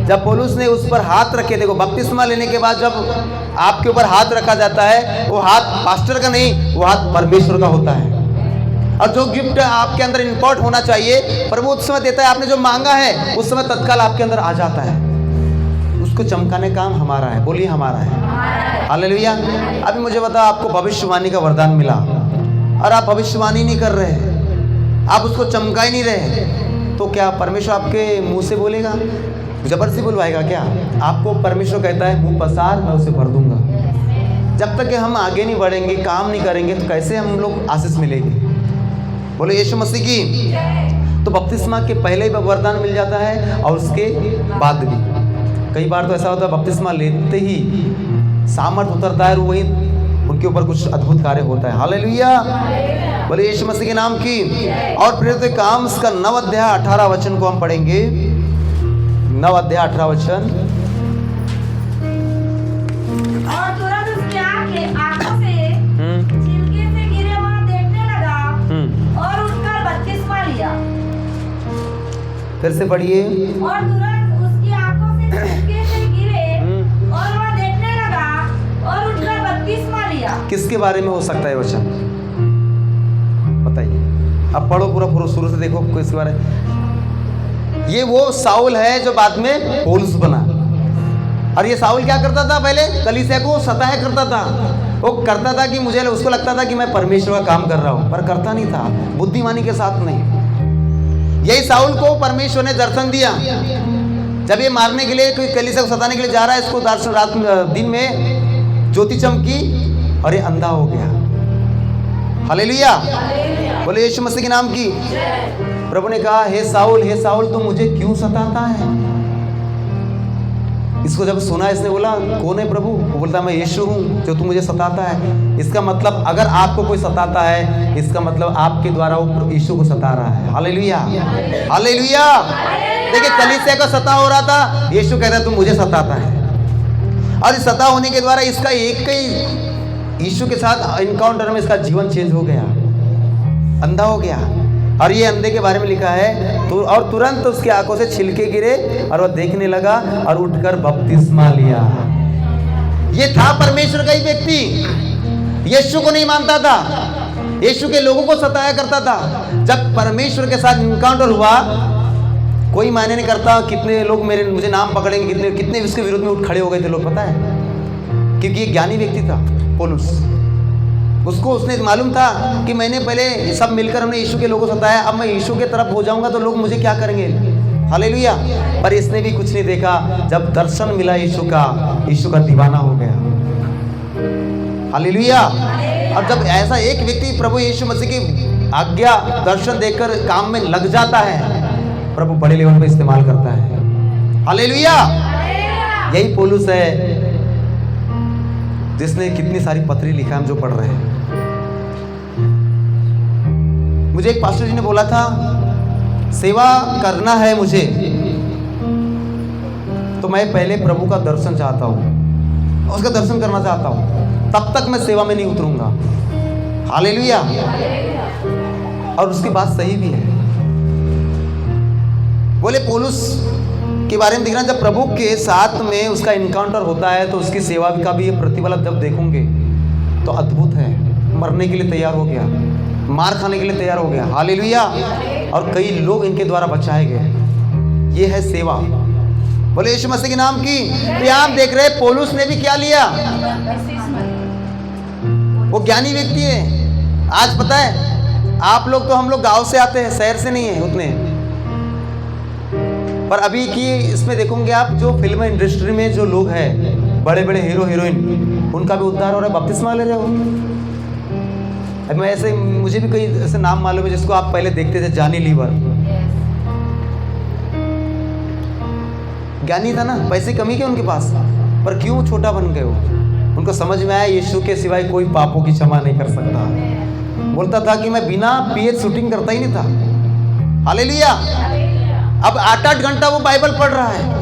जब पौलुस ने उस पर हाथ रखे, देखो बपतिस्मा लेने के बाद जब आपके ऊपर हाथ रखा जाता है, वो हाथ पास्टर का नहीं, वो हाथ परमेश्वर का होता है। और जो गिफ्ट आपके अंदर इंपोर्ट होना चाहिए प्रभु उस समय देता है। आपने जो मांगा है उस समय तत्काल आपके अंदर आ जाता है। इसको चमकाने का काम हमारा है। बोलिए हमारा है। हालेलुया। अभी मुझे बताओ, आपको भविष्यवाणी का वरदान मिला और आप भविष्यवाणी नहीं कर रहे, आप उसको चमका ही नहीं रहे, तो क्या परमेश्वर आपके मुंह से बोलेगा? जबरदस्ती बुलवाएगा क्या? आपको परमेश्वर कहता है मुंह पसार, मैं उसे भर दूंगा। जब तक कि हम आगे नहीं बढ़ेंगे, काम नहीं करेंगे, तो कैसे हम लोग आशीष मिलेगी? बोलो यीशु मसीह की। तो बपतिस्मा के पहले ही वरदान मिल जाता है और उसके बाद भी। कई बार तो ऐसा होता है बपतिस्मा लेते ही सामर्थ उतरता है और वही उनके ऊपर कुछ अद्भुत कार्य होता है। हालेलुया। बोले यीशु मसीह के नाम की। और प्रेरितों के काम का 9 अध्याय 18 वचन को हम पढ़ेंगे। 9 अध्याय 18 वचन। और तुरंत उसकी आंखों से छिलके से गिरे वहाँ देखने लगा और उठकर बपतिस्मा लिया। फिर से पढ़िए। और तुरंत उसकी आंखों से छिलके से गिरे और वहाँ देखने लगा और उठकर बपतिस्मा लिया। किसके बारे में हो सकता है वचन? बताइए। अब पढ़ो पूरा शुरू से देखो किसके बारे में। ये वो साउल है जो बाद में पौलुस बना। और ये साउल क्या करता था? पहले कलीसिया को सताया करता था। वो करता था कि मुझे उसको लगता था कि मैं परमेश्वर का काम कर रहा हूँ, पर करता नहीं था, बुद्धिमानी के साथ नहीं। यही साउल को परमेश्वर ने दर्शन दिया। जब ये मारने के लिए, कोई कलीसिया को सताने के लिए जा रहा है, इसको दर्शन रात दिन में ज्योति चमकी और ये अंधा हो गया। हालेलुया। बोले यीशु मसीह के नाम की। प्रभु ने कहा, हे साउल तू मुझे क्यों सताता है? इसको जब सुना, इसने बोला, कौन है प्रभु? वो बोलता, मैं यीशु हूँ जो तू मुझे सताता है। इसका मतलब अगर आपको कोई सताता है, इसका मतलब आपके द्वारा वो यीशु को सता रहा है। हालेलुया। हालेलुया। देखिए, कलीसिया का सता हो रहा था, यीशु कहता है तू मुझे सताता है। और इस सता होने के द्वारा इसका एक ही यीशु के साथ इनकाउंटर में इसका जीवन चेंज हो गया, अंधा हो गया। और ये अंधे के बारे में लिखा है, तो और तुरंत उसकी आंखों से छिलके गिरे और वह देखने लगा और उठकर बपतिस्मा लिया। ये था परमेश्वर का ही व्यक्ति, यीशु को नहीं मानता था, यीशु के लोगों को सताया करता था। जब परमेश्वर के साथ इनकाउंटर हुआ, कोई मायने नहीं करता कितने लोग मुझे नाम पकड़ेंगे, कितने उसके विरोध में उठ खड़े हो गए थे लोग, पता है? क्योंकि ये ज्ञानी व्यक्ति था पौलुस। उसको उसने मालूम था कि मैंने पहले सब मिलकर हमने यीशु के लोगों को सताया, अब मैं यीशु के तरफ हो जाऊंगा तो लोग मुझे क्या करेंगे? हालेलुया। पर इसने भी कुछ नहीं देखा। जब दर्शन मिला यीशु का दीवाना हो गया। हालेलुया। और जब ऐसा एक व्यक्ति प्रभु यीशु मसीह की आज्ञा दर्शन देकर काम में लग जाता है, प्रभु बड़े लेवल पे इस्तेमाल करता है। हालेलुया। यही पौलुस है जिसने कितनी सारी पत्री लिखा, हम जो पढ़ रहे हैं। मुझे एक पास्टर जी ने बोला था, सेवा करना है मुझे तो मैं पहले प्रभु का दर्शन चाहता हूँ, उसका दर्शन करना चाहता हूँ, तब तक मैं सेवा में नहीं उतरूंगा। हालेलुया। और उसकी बात सही भी है। बोले पौलुस के बारे में देखना, जब प्रभु के साथ में उसका इनकाउंटर होता है तो उसकी सेवा का भी ये प्रतिफल जब देखोगे तो अद्भुत है। मरने के लिए तैयार हो गया, मार खाने के लिए तैयार हो गया। हालेलुया। और कई लोग इनके द्वारा बचाए गए। ये है सेवा। बोले यीशु मसीह के नाम की। तो यहाँ आप देख रहे हैं पौलुस ने भी क्या लिया, वो ज्ञानी व्यक्ति है। आज पता है, आप लोग तो, हम लोग गांव से आते हैं, शहर से नहीं है उतने, पर अभी की इसमें देखोगे आप, जो फिल्म इंडस्ट्री में जो लोग हैं, बड़े बड़े हीरो हीरोइन, उनका भी उद्धार हो रहा है, बपतिस्मा ले रहे हो। अब मैं ऐसे, मुझे भी कई ऐसे नाम मालूम है जिसको आप पहले देखते थे, जॉनी लीवर, ज्ञानी था ना, पैसे कमी के उनके पास, पर क्यों छोटा बन गए वो? उनको समझ में आया यीशु के सिवाय कोई पापों की क्षमा नहीं कर सकता। बोलता था कि मैं बिना पिए शूटिंग करता ही नहीं था। हालेलुया। अब 8-8 घंटा वो बाइबल पढ़ रहा है।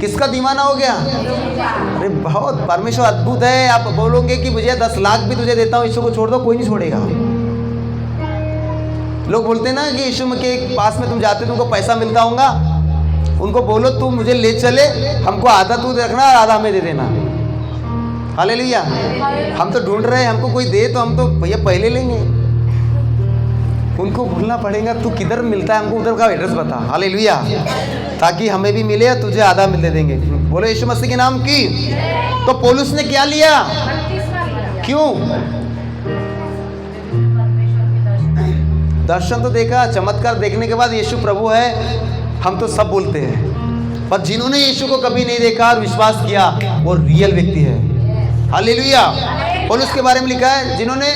किसका दीवाना हो गया? अरे बहुत, परमेश्वर अद्भुत है। आप बोलोगे कि मुझे 10 लाख भी तुझे देता हूँ, यीशु को छोड़ दो, कोई नहीं छोड़ेगा। लोग बोलते हैं ना कि यीशु के पास में तुम जाते तुमको पैसा मिलता होगा, उनको बोलो तू मुझे ले चले, हमको आधा तू रखना और आधा हमें दे देना। हालेलुया। हम तो ढूंढ रहे हैं, हमको कोई दे तो हम तो भैया पहले लेंगे। उनको भूलना पड़ेगा, तू किधर मिलता है हमको उधर का एड्रेस बता। हालेलुया, ताकि हमें भी मिले और तुझे आधा मिल दे देंगे। बोलो यीशु मसीह के नाम की। तो पौलुस ने क्या लिया? क्यों? दर्शन तो देखा, चमत्कार देखने के बाद यीशु प्रभु है हम तो सब बोलते हैं, पर जिन्होंने यीशु को कभी नहीं देखा और विश्वास किया वो रियल व्यक्ति है। हालेलुया। पौलुस के बारे में लिखा है जिन्होंने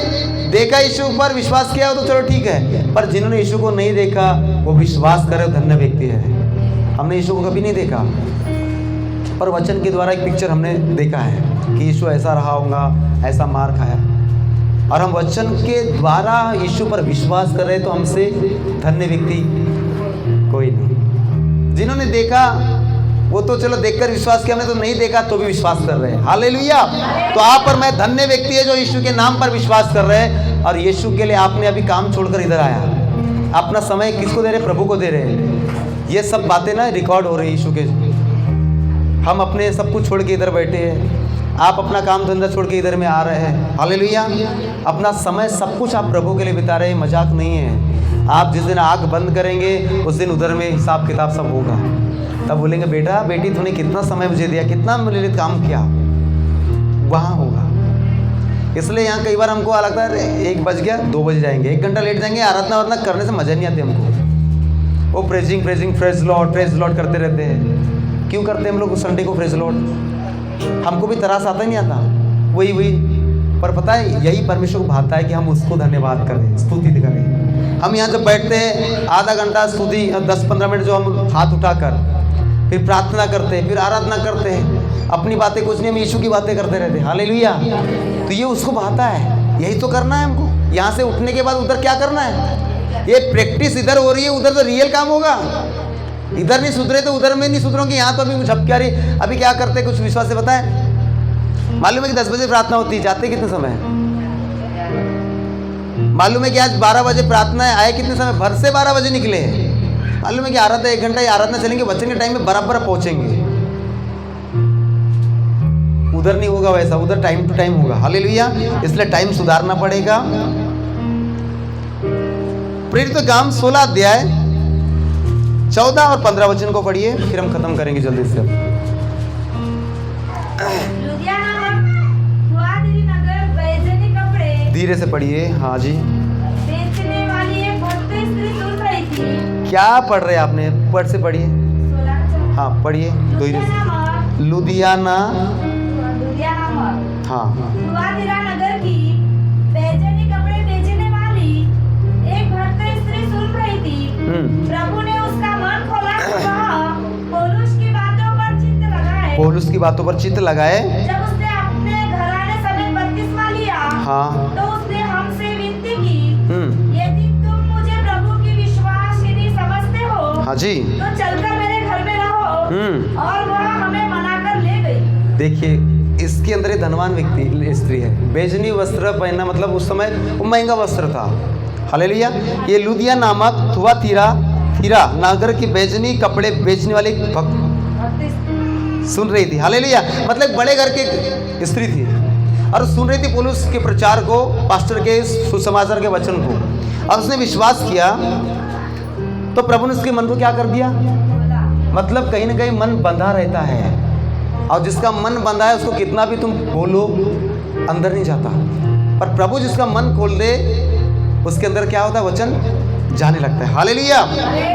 देखा यीशु पर विश्वास किया वो तो चलो ठीक है, पर जिन्होंने यीशु को नहीं देखा वो विश्वास करे धन्य व्यक्ति है। हमने यीशु को कभी नहीं देखा, पर वचन के द्वारा एक पिक्चर हमने देखा है कि यीशु ऐसा रहा होगा, ऐसा मार खाया, और हम वचन के द्वारा यीशु पर विश्वास कर रहे तो हमसे धन्य व्यक्ति कोई नहीं। जिन्होंने देखा वो तो चलो देखकर विश्वास किया, हमने तो नहीं देखा तो भी विश्वास कर रहे हैं। हालेलुया। तो आप और मैं धन्य व्यक्ति है जो यीशु के नाम पर विश्वास कर रहे हैं, और यीशु के लिए आपने अभी काम छोड़कर इधर आया। अपना समय किसको दे रहे? प्रभु को दे रहे हैं। ये सब बातें ना रिकॉर्ड हो रही है यीशु के। हम अपने सब कुछ छोड़ के इधर बैठे हैं, आप अपना काम धंधा छोड़ के इधर में आ रहे हैं। हालेलुया। अपना समय सब कुछ आप प्रभु के लिए बिता रहे हैं, मजाक नहीं है। आप जिस दिन आँख बंद करेंगे उस दिन उधर में हिसाब किताब सब होगा। तब बोलेंगे बेटा बेटी तूने कितना समय मुझे दिया, कितना मेरे लिए काम किया, वहाँ होगा। इसलिए यहाँ कई बार हमको लगता है 1 बज गया 2 बजे जाएंगे, 1 घंटा लेट जाएंगे, आराधना वाराधना करने से मज़ा नहीं आती हमको। वो प्रेजिंग प्रेज लॉर्ड करते रहते हैं। क्यों करते हैं हम लोग संडे को प्रेज लॉर्ड? हमको भी तरास आता ही नहीं आता, वही पर पता है यही परमेश्वर को भाता है कि हम उसको धन्यवाद करें, स्तुति करें। हम यहाँ जब बैठते हैं आधा घंटा स्तुति, 10-15 मिनट जो हम हाथ उठाकर फिर प्रार्थना करते हैं, फिर आराधना करते हैं, अपनी बातें कुछ नहीं, हम यीशु की बातें करते रहते हैं। हालेलुया। तो ये उसको भाता है, यही तो करना है हमको। यहाँ से उठने के बाद उधर क्या करना है? ये प्रैक्टिस इधर हो रही है, उधर तो रियल काम होगा। इधर नहीं सुधरे तो उधर में नहीं सुधरोगे। यहाँ तो अभी झपकिया रही। अभी क्या करते कुछ विश्वास से बताए? मालूम है कि 10 बजे प्रार्थना होती है, जाते कितने समय? मालूम है कि आज 12 बजे प्रार्थना है, आए कितने समय? भर से 12 बजे निकले हैं। मालूम है कि आराधना 1 घंटा आराधना चलेंगे, वचन के टाइम में बराबर पहुंचेंगे। उधर नहीं होगा वैसा, उधर टाइम टू टाइम होगा। हालेलुया। इसलिए टाइम सुधारना पड़ेगा। प्रेरित काम 16 अध्याय 14 और 15 वचन को पढ़िए, फिर हम खत्म करेंगे जल्दी से। धीरे से पढ़िए। हाँ जी। बेचने वाली एक भक्त स्त्री सुन रही थी। क्या पढ़ रहे हैं आपने? पढ़ से पढ़िए। हाँ पढ़िए धीरे से। लुधियाना। हाँ। थुआतीरा नगर की बेचैनी कपड़े बेचने वाली एक भक्त स्त्री सुन रही थी। प्रभु ने उसका मन खोला तो कहा, पौलुस की बातों पर चित्त लगाए। पौलुस की बातों पर चित्त लगाए। जब उसने अपने घराने समेत बपतिस्मा लिया, हाँ, तो उसने हमसे विनती की, यदि तुम मुझे प्रभु की विश्वासिनी समझते हो, हाँ जी, तो चलकर मेरे घर में रहो। और वह हमें मनाकर ले गई। देखिए इसके अंदर एक धनवान व्यक्ति स्त्री है। बेचनी वस्त्र पहनना मतलब उस समय वो महंगा वस्त्र था। हालेलुया। ये लुधिया नामक थुआतीरा नगर की बेचनी कपड़े बेचने वाली सुन रही थी। हालेलुया। मतलब बड़े घर के स्त्री थी और सुन रही थी पौलुस के प्रचार को, पास्टर के सुसमाचार के वचन को, और उसने विश्वास किया। तो प्रभु ने उसके मन को क्या कर दिया? मतलब कहीं ना कहीं मन बंधा रहता है, और जिसका मन बंधा है उसको कितना भी तुम बोलो अंदर नहीं जाता। पर प्रभु जिसका मन खोल दे उसके अंदर क्या होता है? वचन जाने लगता है। हालेलुया।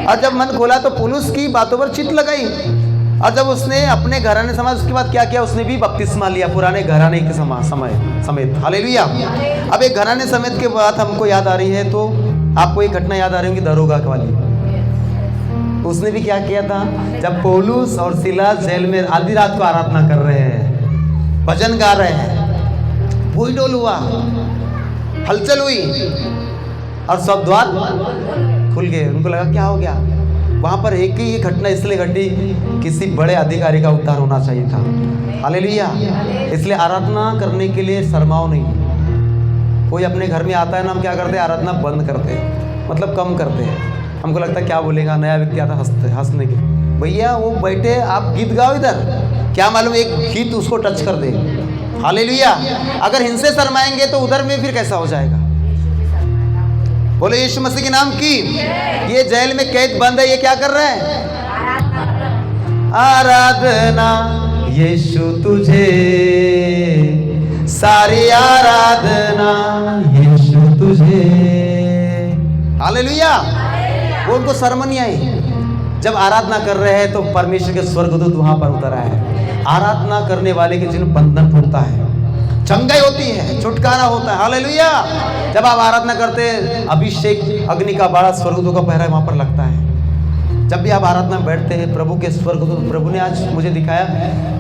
और जब मन खोला तो पौलुस की बातों पर चित्त लगाई, और जब उसने अपने घराने समाज, उसके बाद क्या किया? उसने भी बपतिस्मा लिया पुराने घराने के समय समेत। हालेलुया। अब एक घराने समेत के बाद हमको याद आ रही है, तो आपको एक घटना याद आ रही होगी दरोगा वाली। उसने भी क्या किया था? जब पौलुस और सिलास जेल में आधी रात को आराधना कर रहे हैं, भजन गा रहे हैं, भूई डोल हुआ, हलचल हुई और सब द्वार खुल गए। उनको लगा क्या हो गया? वहाँ पर एक ही ये घटना इसलिए घटी, किसी बड़े अधिकारी का उद्धार होना चाहिए था। हालेलुया। इसलिए आराधना करने के लिए शर्माओ नहीं। कोई अपने घर में आता है ना, हम क्या करते हैं? आराधना बंद करते हैं, मतलब कम करते हैं। हमको लगता है क्या बोलेगा, नया व्यक्ति आता हंसने के। भैया वो बैठे, आप गीत गाओ इधर, क्या मालूम एक गीत उसको टच कर दे। हालेलुया। अगर इनसे शर्माएंगे तो उधर में फिर कैसा हो जाएगा? बोले यीशु मसीह के नाम की। ये जेल में कैद बंद है, ये क्या कर रहे हैं? आराधना यीशु तुझे, सारी आराधना यीशु तुझे। हालेलुया। वो उनको शर्म नहीं आई। जब आराधना कर रहे हैं तो परमेश्वर के स्वर्गदूत वहां पर उतर आए हैं। आराधना करने वाले के जिन बंधन टूटता है, चंगाई होती है, छुटकारा होता है। हालेलुया। जब आप आराधना करते हैं, अभिषेक अग्नि का बाड़ा स्वर्गदूत का पहरा वहां पर लगता है। जब भी आप आराधना में बैठते हैं, प्रभु के स्वर्गदूत, प्रभु ने आज मुझे दिखाया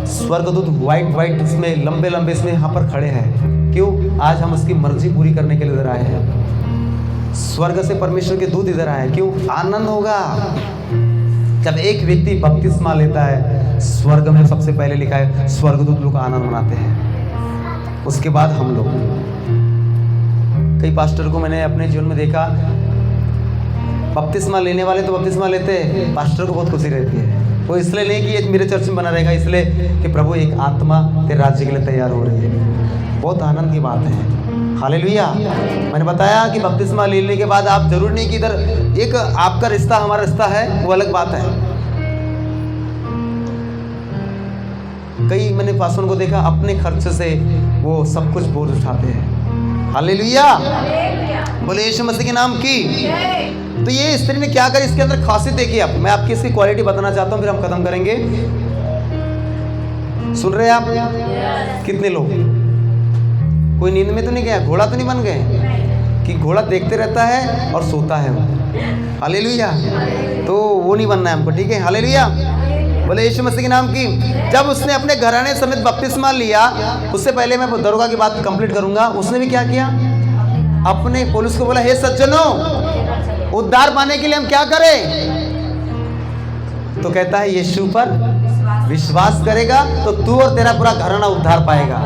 स्वर्गदूत व्हाइट इसमें लंबे लंबे इसमें यहाँ पर खड़े हैं। क्यों? आज हम उसकी मर्जी पूरी करने के लिए इधर आए हैं। स्वर्ग से परमेश्वर के दूत इधर आए। क्यों? आनंद होगा जब एक व्यक्ति बपतिस्मा लेता है। स्वर्ग में सबसे पहले लिखा है स्वर्गदूत लोग आनंद मनाते हैं, उसके बाद हम लोग। कई पास्टर को मैंने अपने जीवन में देखा, बपतिस्मा लेने वाले तो बपतिस्मा लेते हैं, पास्टर को बहुत खुशी रहती है। वो इसलिए नहीं कि ये मेरे चर्च में बना रहेगा, इसलिए कि प्रभु एक आत्मा तेरे राज्य के लिए तैयार हो रही है। बहुत आनंद की बात है। हालेलुया। मैंने बताया कि बपतिस्मा लेने के बाद आप जरूर नहीं कि इधर एक आपका रिश्ता हमारा रिश्ता है, वो अलग बात है। कई मैंने पास्टरों को देखा अपने खर्च से वो सब कुछ बोझ उठाते हैं। हालेलुया। बोले यीशु मसीह के नाम की। तो ये स्त्री ने क्या करी, इसके अंदर खासियत देखिए आप। मैं आपकी इसकी क्वालिटी बताना चाहता हूँ, फिर हम खत्म करेंगे। सुन रहे हैं आप? कितने लोग, कोई नींद में तो नहीं गया, घोड़ा तो नहीं बन गए कि घोड़ा देखते रहता है और सोता है वो। हालेलुया। तो वो नहीं बनना है हमको, ठीक है? हालेलुया। बोले यीशु मसीह के नाम की। जब उसने अपने घराने समेत बपतिस्मा लिया, उससे पहले मैं दरोगा की बात कंप्लीट करूंगा। उसने भी क्या किया, अपने पुलिस को बोला, हे सज्जनों, उद्धार पाने के लिए हम क्या करें? तो कहता है यीशु पर विश्वास करेगा तो तू और तेरा पूरा घराना उद्धार पाएगा।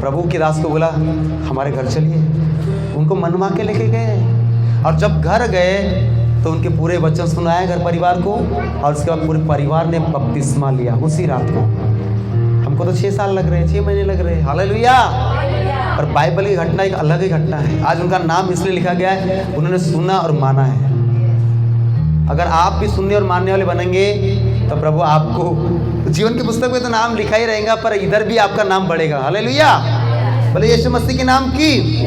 प्रभु के दास को बोला हमारे घर चलिए। उनको मनवा के लेके गए और जब घर गए तो उनके पूरे वचन सुनाए घर परिवार को, और उसके बाद पूरे परिवार ने बपतिस्मा लिया उसी रात को। हमको तो 6 साल लग रहे हैं, 6 महीने लग रहे हैं। हालेलुया। और बाइबल की घटना एक अलग ही घटना है। आज उनका नाम इसलिए लिखा गया है, उन्होंने सुना और माना है। अगर आप भी सुनने और मानने वाले बनेंगे तो प्रभु आपको जीवन की पुस्तक में तो नाम लिखा ही रहेगा, पर इधर भी आपका नाम बढ़ेगा। हालेलुया। बोले यीशु मसीह के नाम की।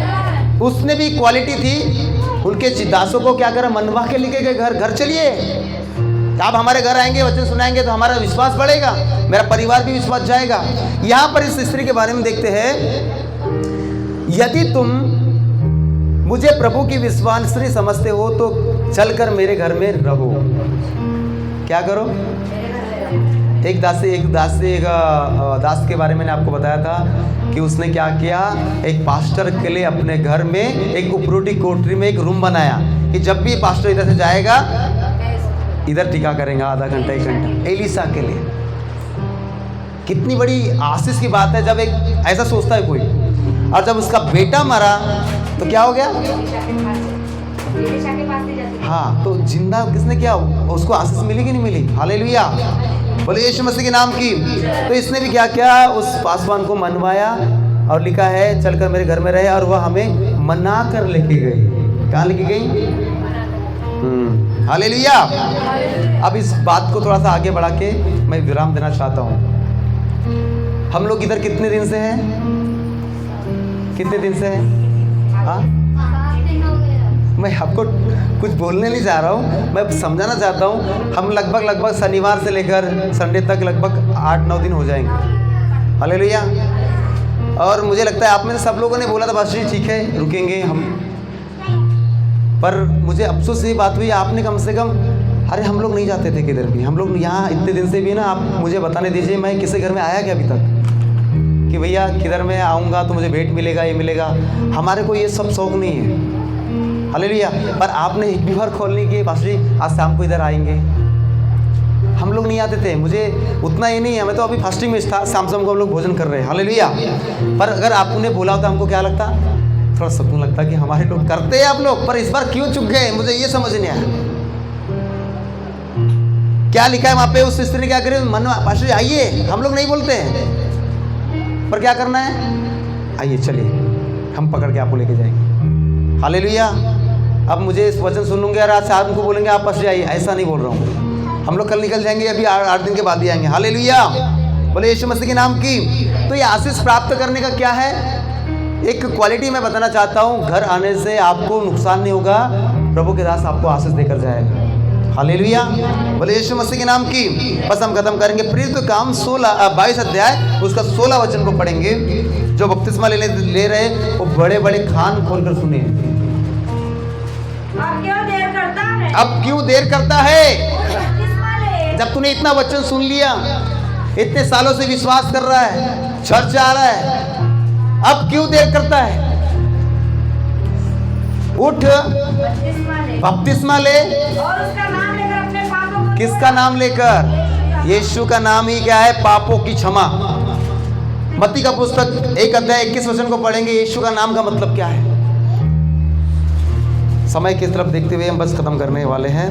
उसने भी क्वालिटी थी। उनके दासों को क्या करा, मनवा के लेके गए घर चलिए, आप हमारे घर आएंगे, वचन सुनाएंगे तो हमारा विश्वास बढ़ेगा, मेरा परिवार भी विश्वास जाएगा। यहाँ पर इस स्त्री के बारे में देखते हैं, यदि तुम मुझे प्रभु की विश्वासनी समझते हो तो चलकर मेरे घर में रहो। क्या करो? एक दास के बारे में मैंने आपको बताया था कि उसने क्या किया, एक पास्टर के लिए अपने घर में एक उपरोटी कोठरी में एक रूम बनाया कि जब भी पास्टर इधर से जाएगा इधर टिका करेंगे आधा घंटा 1 घंटा। एलिसा के लिए कितनी बड़ी आशीष की बात है जब एक ऐसा सोचता है कोई। और जब उसका बेटा मरा तो क्या हो गया? हाँ, तो जिंदा किसने किया? उसको आशीष मिली कि नहीं मिली? हालेलुया। बोले यीशु मसीह के नाम की। तो इसने भी क्या किया, उस पासवान को मनवाया और लिखा है चलकर मेरे घर में रहे, और वह हमें मना कर लेके गई। कहाँ लेके गई? हालेलुया। अब इस बात को थोड़ा सा आगे बढ़ा के मैं विराम देना चाहता हूँ। हम लोग इधर कितने दिन से हैं? कितने दिन से हैं? हाँ, मैं आपको कुछ बोलने नहीं चाह रहा हूँ, मैं समझाना चाहता हूँ। हम लगभग शनिवार से लेकर संडे तक लगभग 8-9 दिन हो जाएंगे। हालेलुया। और मुझे लगता है आप में से सब लोगों ने बोला था बस जी ठीक है रुकेंगे हम, पर मुझे अफसोस ये बात हुई आपने कम से कम, अरे हम लोग नहीं जाते थे किधर भी। हम लोग यहाँ इतने दिन से भी ना, आप मुझे बताने दीजिए मैं किसी घर में आया क्या अभी तक कि भैया किधर मैं आऊँगा तो मुझे भेंट मिलेगा, ये मिलेगा। हमारे को ये सब शौक नहीं है। हालेलुया। पर आपने एक भी बार कॉल नहीं की पास्टर जी आज शाम को इधर आएंगे। हम लोग नहीं आते थे, मुझे उतना ही नहीं है, मैं तो अभी फास्टिंग में था, शाम को हम लोग भोजन कर रहे हैं। हालेलुया। पर अगर आपने बोला होता हमको क्या लगता, थोड़ा सुकून लगता कि हमारे लोग करते हैं आप लोग। पर इस बार क्यों चुप गए मुझे ये समझ नहीं आया। क्या लिखा है वहाँ पे? उस स्त्री ने क्या करे, मन पास्टर जी आइए, हम लोग नहीं बोलते हैं, पर क्या करना है, आइए चलिए हम पकड़ के आपको लेके जाएंगे। हालेलुया। अब मुझे इस वचन सुन लूँगे और आज से हमको बोलेंगे आप फंस जाइए, ऐसा नहीं बोल रहा हूँ। हम लोग कल निकल जाएंगे, अभी 8 दिन के बाद ही आएंगे। हालेलुया, बोले यीशु मसीह के नाम की। तो ये आशीष प्राप्त करने का क्या है, एक क्वालिटी मैं बताना चाहता हूँ। घर आने से आपको नुकसान नहीं होगा, प्रभु के दास आपको आशीष देकर जाएगा। हालेलुया, बोले यीशु मसीह के नाम की। बस हम खत्म करेंगे प्रेरित काम 22 अध्याय उसका 16 वचन को पढ़ेंगे। जो बपतिस्मा ले रहे वो बड़े बड़े कान खोलकर सुने। अब क्यों देर करता है? अब क्यों देर करता है? बपतिस्मा ले। जब तूने इतना वचन सुन लिया, इतने सालों से विश्वास कर रहा है, चर्च आ रहा है, अब क्यों देर करता है? उठ, बपतिस्मा ले। और उसका नाम लेकर अपने पापों को किसका नाम लेकर? यीशु का नाम ही क्या है? पापों की क्षमा। मत्ती का पुस्तक 1 अध्याय 21 वचन को पढ़ेंगे। यीशु का नाम का मतलब क्या है? समय की तरफ देखते हुए हम बस खत्म करने वाले हैं।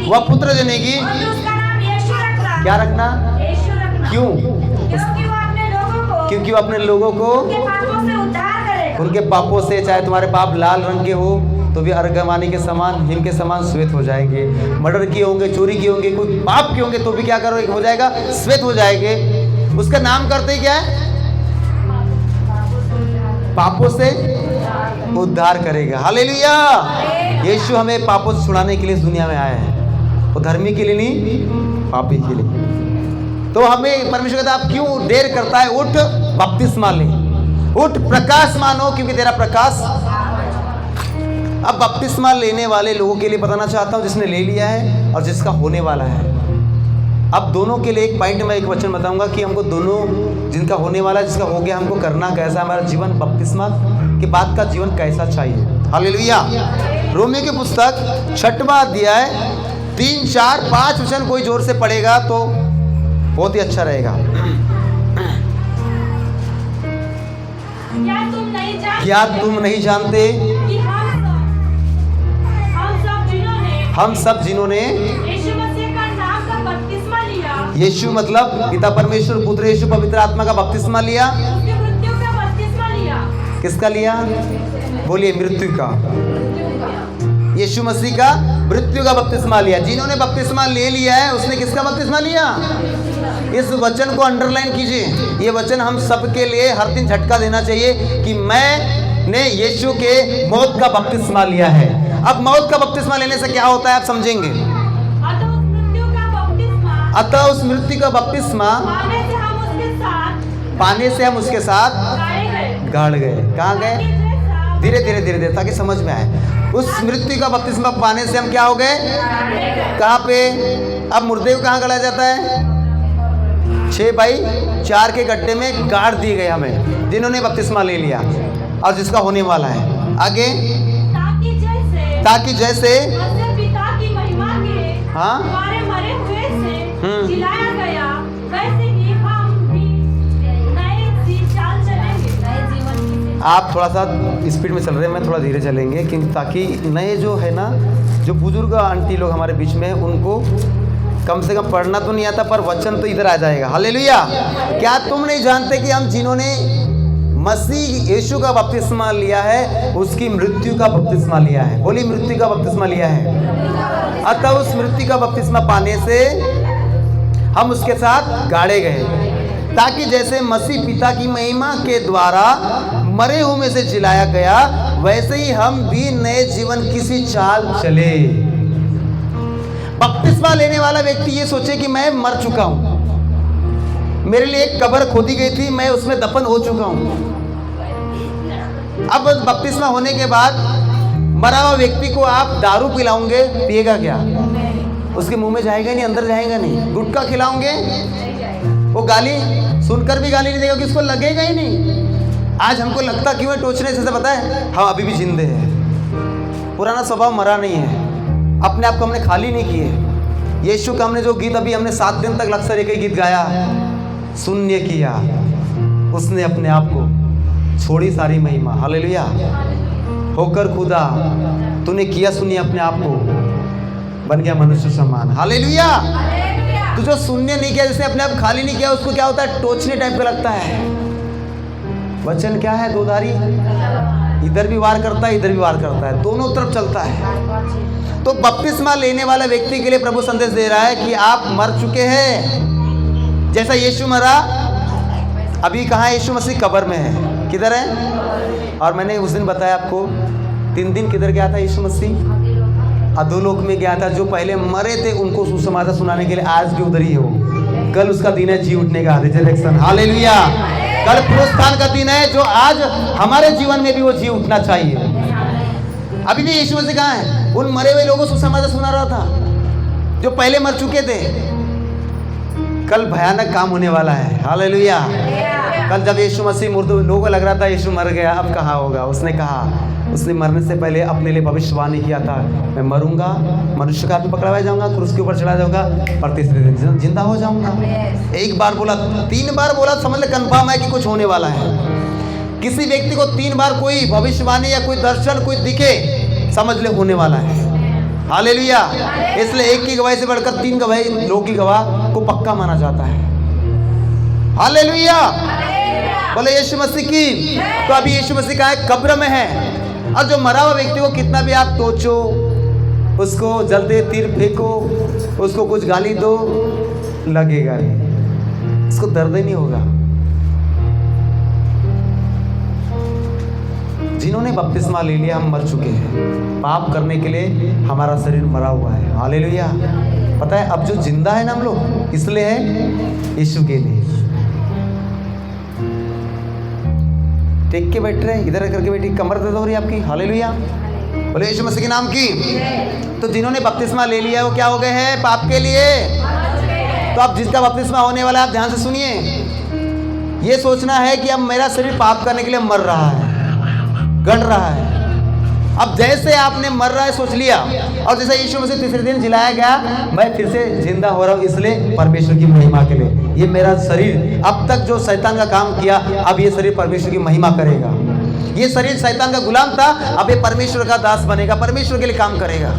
वह पुत्र जनेगी। और उसका नाम यीशु रखना। क्या रखना? यीशु रखना। क्यों? क्योंकि वो अपने लोगों को क्योंकि वो अपने लोगों को उनके पापों से उद्धार करेगा। उनके पापों से, चाहे तुम्हारे पाप लाल रंग के हो तो भी अर्गमानी के समान, हिम के समान श्वेत हो जाएंगे। मर्डर किए होंगे, चोरी किए होंगे, कोई पाप किए होंगे तो भी क्या करो, हो जाएगा, श्वेत हो जाएंगे। उसका नाम करते ही क्या है? पापों से उद्धार करेगा। हालेलुया, यीशु हमें पापों से छुड़ाने के लिए इस दुनिया में आया है, वो धर्मी के लिए नहीं, पापी के लिए। तो हमें परमेश्वर कहता है आप क्यों देर करता है? उठ, बपतिस्मा ले, उठ, प्रकाशमान हो, क्योंकि तेरा प्रकाश। अब बपतिस्मा लेने वाले लोगों के लिए बताना चाहता हूँ, जिसने ले लिया है और जिसका होने वाला है। अब दोनों के लिए एक पॉइंट में एक वचन बताऊंगा कि हमको दोनों, जिनका होने वाला है, जिसका हो गया, हमको करना कैसा, हमारा जीवन बपतिस्मा के बाद का जीवन कैसा चाहिए। हालेलुया, रोमियो की पुस्तक 6वां अध्याय 3, 4, 5 वचन कोई जोर से पढ़ेगा तो बहुत ही अच्छा रहेगा। क्या तुम नहीं जानते कि हम सब जिन्होंने यीशु मसीह का नाम का बपतिस्मा लिया, यीशु मतलब पिता परमेश्वर, पुत्र यीशु, पवित्र आत्मा का बपतिस्मा लिया। उसकी मृत्यु का बपतिस्मा लिया। किसका लिया? बोलिए, मृत्यु का। यीशु मसीह का मृत्यु का बपतिस्मा लिया। जिन्होंने बपतिस्मा ले लिया है उसने किसका बपतिस्मा लिया? इस वचन को अंडरलाइन कीजिए। ये वचन हम सबके लिए हर दिन झटका देना चाहिए कि मैंने यीशु के मौत का बपतिस्मा लिया है। अब मौत का बपतिस्मा लेने से क्या होता है आप समझेंगे। अतः उस मृत्यु का बपतिस्मा पाने से हम उसके साथ गाड़ गए। कहाँ गए? धीरे धीरे धीरे धीरे, ताकि समझ में आए। उस मृत्यु का बपतिस्मा पाने से हम क्या हो गए? कहाँ पे? अब मुर्दे को कहाँ गड़ाया जाता है? 6/4 के गड्ढे में गाड़ दिए गए हमें, जिन्होंने बपतिस्मा ले लिया और जिसका होने वाला है। आगे, ताकि जैसे पिता की महिमा के हाँ हमारे मरे हुए से जिलाया गया, वैसे ही हम भी नए चाल चलेंगे, नए जीवन की। आप थोड़ा सा स्पीड में चल रहे हैं, मैं थोड़ा धीरे चलेंगे, क्योंकि ताकि नए जो है ना, जो बुजुर्ग आंटी लोग हमारे बीच में, उनको कम से कम पढ़ना तो नहीं आता पर वचन तो इधर आ जाएगा। हालेलुया। क्या तुम नहीं जानते कि हम जिन्होंने मसीह यीशु का बपतिस्मा लिया है उसकी मृत्यु का बपतिस्मा लिया है। बोली, मृत्यु का बपतिस्मा लिया है। अतः उस मृत्यु का बपतिस्मा पाने से हम उसके साथ गाड़े गए, ताकि जैसे मसीह पिता की महिमा के द्वारा मरे हुए में से जिलाया गया, वैसे ही हम भी नए जीवन किसी चाल चले। बपतिस्मा लेने वाला व्यक्ति ये सोचे कि मैं मर चुका हूं, मेरे लिए एक कब्र खोदी गई थी, मैं उसमें दफन हो चुका हूं। अब बपतिस्मा होने के बाद मरा हुआ व्यक्ति को आप दारू पिलाओगे, पिएगा क्या? उसके मुंह में जाएगा नहीं, अंदर जाएगा नहीं। गुटखा खिलाओगे, वो गाली सुनकर भी गाली नहीं देगा, कि उसको लगेगा ही नहीं। आज हमको लगता क्यों है टोचने से पता है, हम अभी भी जिंदे हैं, पुराना स्वभाव मरा नहीं है, अपने आप को हमने खाली नहीं किए। यीशु का हमने जो गीत अभी हमने 7 दिन तक लक्सर एक ही गीत गाया, शून्य किया उसने अपने आप को, छोड़ी सारी महिमा। हालेलुया। होकर खुदा तूने किया शून्य अपने आप को, बन गया मनुष्य समान। हालेलुया। तू जो शून्य नहीं किया, जिसने अपने आप खाली नहीं किया, उसको क्या होता है? टोचने टाइप का लगता है। वचन क्या है? दोधारी। इधर भी वार करता है, इधर भी वार करता है, दोनों तरफ चलता है। तो बपतिस्मा लेने वाला व्यक्ति के लिए प्रभु संदेश दे रहा है कि आप मर चुके हैं, जैसा यीशु मरा। अभी कहाँ है यीशु मसीह? कब्र में है। किधर है? और मैंने उस दिन बताया आपको 3 दिन किधर गया था यीशु मसीह? अधोलोक में गया था। जो पहले मरे थे उनको सुसमाचार सुनाने के लिए आज भी उधर ही हो। कल उसका दिन है जी उठने का, रिजरेक्शन। हालेलुया। कल पुनरुत्थान का दिन है, जो आज हमारे जीवन में भी वो जी उठना चाहिए। अभी भी यीशु मसीह कहाँ है? उन मरे हुए लोगों को सुसमाचार सुना रहा था जो पहले मर चुके थे। कल भयानक काम होने वाला है। हालेलुया। कल जब यीशु मसीह मुर्दों लोगों को लग रहा था यीशु मर गया, अब कहाँ होगा? उसने कहा, उसने मरने से पहले अपने लिए भविष्यवाणी किया था, मैं मरूंगा, मनुष्य का हाथ में पकड़ाया जाऊंगा, क्रूस के ऊपर चढ़ा जाऊंगा, पर तीसरे दिन जिंदा हो जाऊंगा। एक बार बोला, 3 बार बोला, समझ ले कंफर्म है कि कुछ होने वाला है। किसी व्यक्ति को 3 बार कोई भविष्यवाणी या कोई दर्शन कोई दिखे, समझ ले होने वाला है। हालेलुया। इसलिए एक की गवाही से बढ़कर 3 गवाही लोगों की गवाह को पक्का माना जाता है। हालेलुया। बोले यीशु मसीह की। तो अभी यीशु मसीह का है कब्र में है, और जो मरा हुआ व्यक्ति को कितना भी आप टोचो, उसको जलते तीर फेंको, उसको कुछ गाली दो, लगेगा नहीं, उसको दर्द ही नहीं होगा। जिन्होंने बपतिस्मा ले लिया हम मर चुके हैं। पाप करने के लिए हमारा शरीर मरा हुआ है। हालेलुया। पता है अब जो जिंदा है ना हम लोग, इसलिए है यीशु के लिए। टेक के बैठ रहे, इधर करके बैठी, कमर दर्द हो रही है आपकी। हालेलुया। बोले यीशु मसीह के नाम की। तो जिन्होंने बपतिस्मा ले लिया वो क्या हो गए हैं? पाप के लिए। तो अब जिसका बपतिस्मा होने वाला है, आप ध्यान से सुनिए। ये सोचना है कि अब मेरा शरीर पाप करने के लिए मर रहा है, गड़ रहा है। अब जैसे आपने मर रहा है सोच लिया, और जैसे यीशु मसीह तीसरे दिन जिलाया गया, मैं फिर से जिंदा हो रहा हूँ, इसलिए परमेश्वर की महिमा के लिए। ये मेरा शरीर अब तक जो शैतान का काम किया, अब ये शरीर परमेश्वर की महिमा करेगा। ये शरीर शैतान का गुलाम था, अब ये परमेश्वर का दास बनेगा, परमेश्वर के लिए काम करेगा।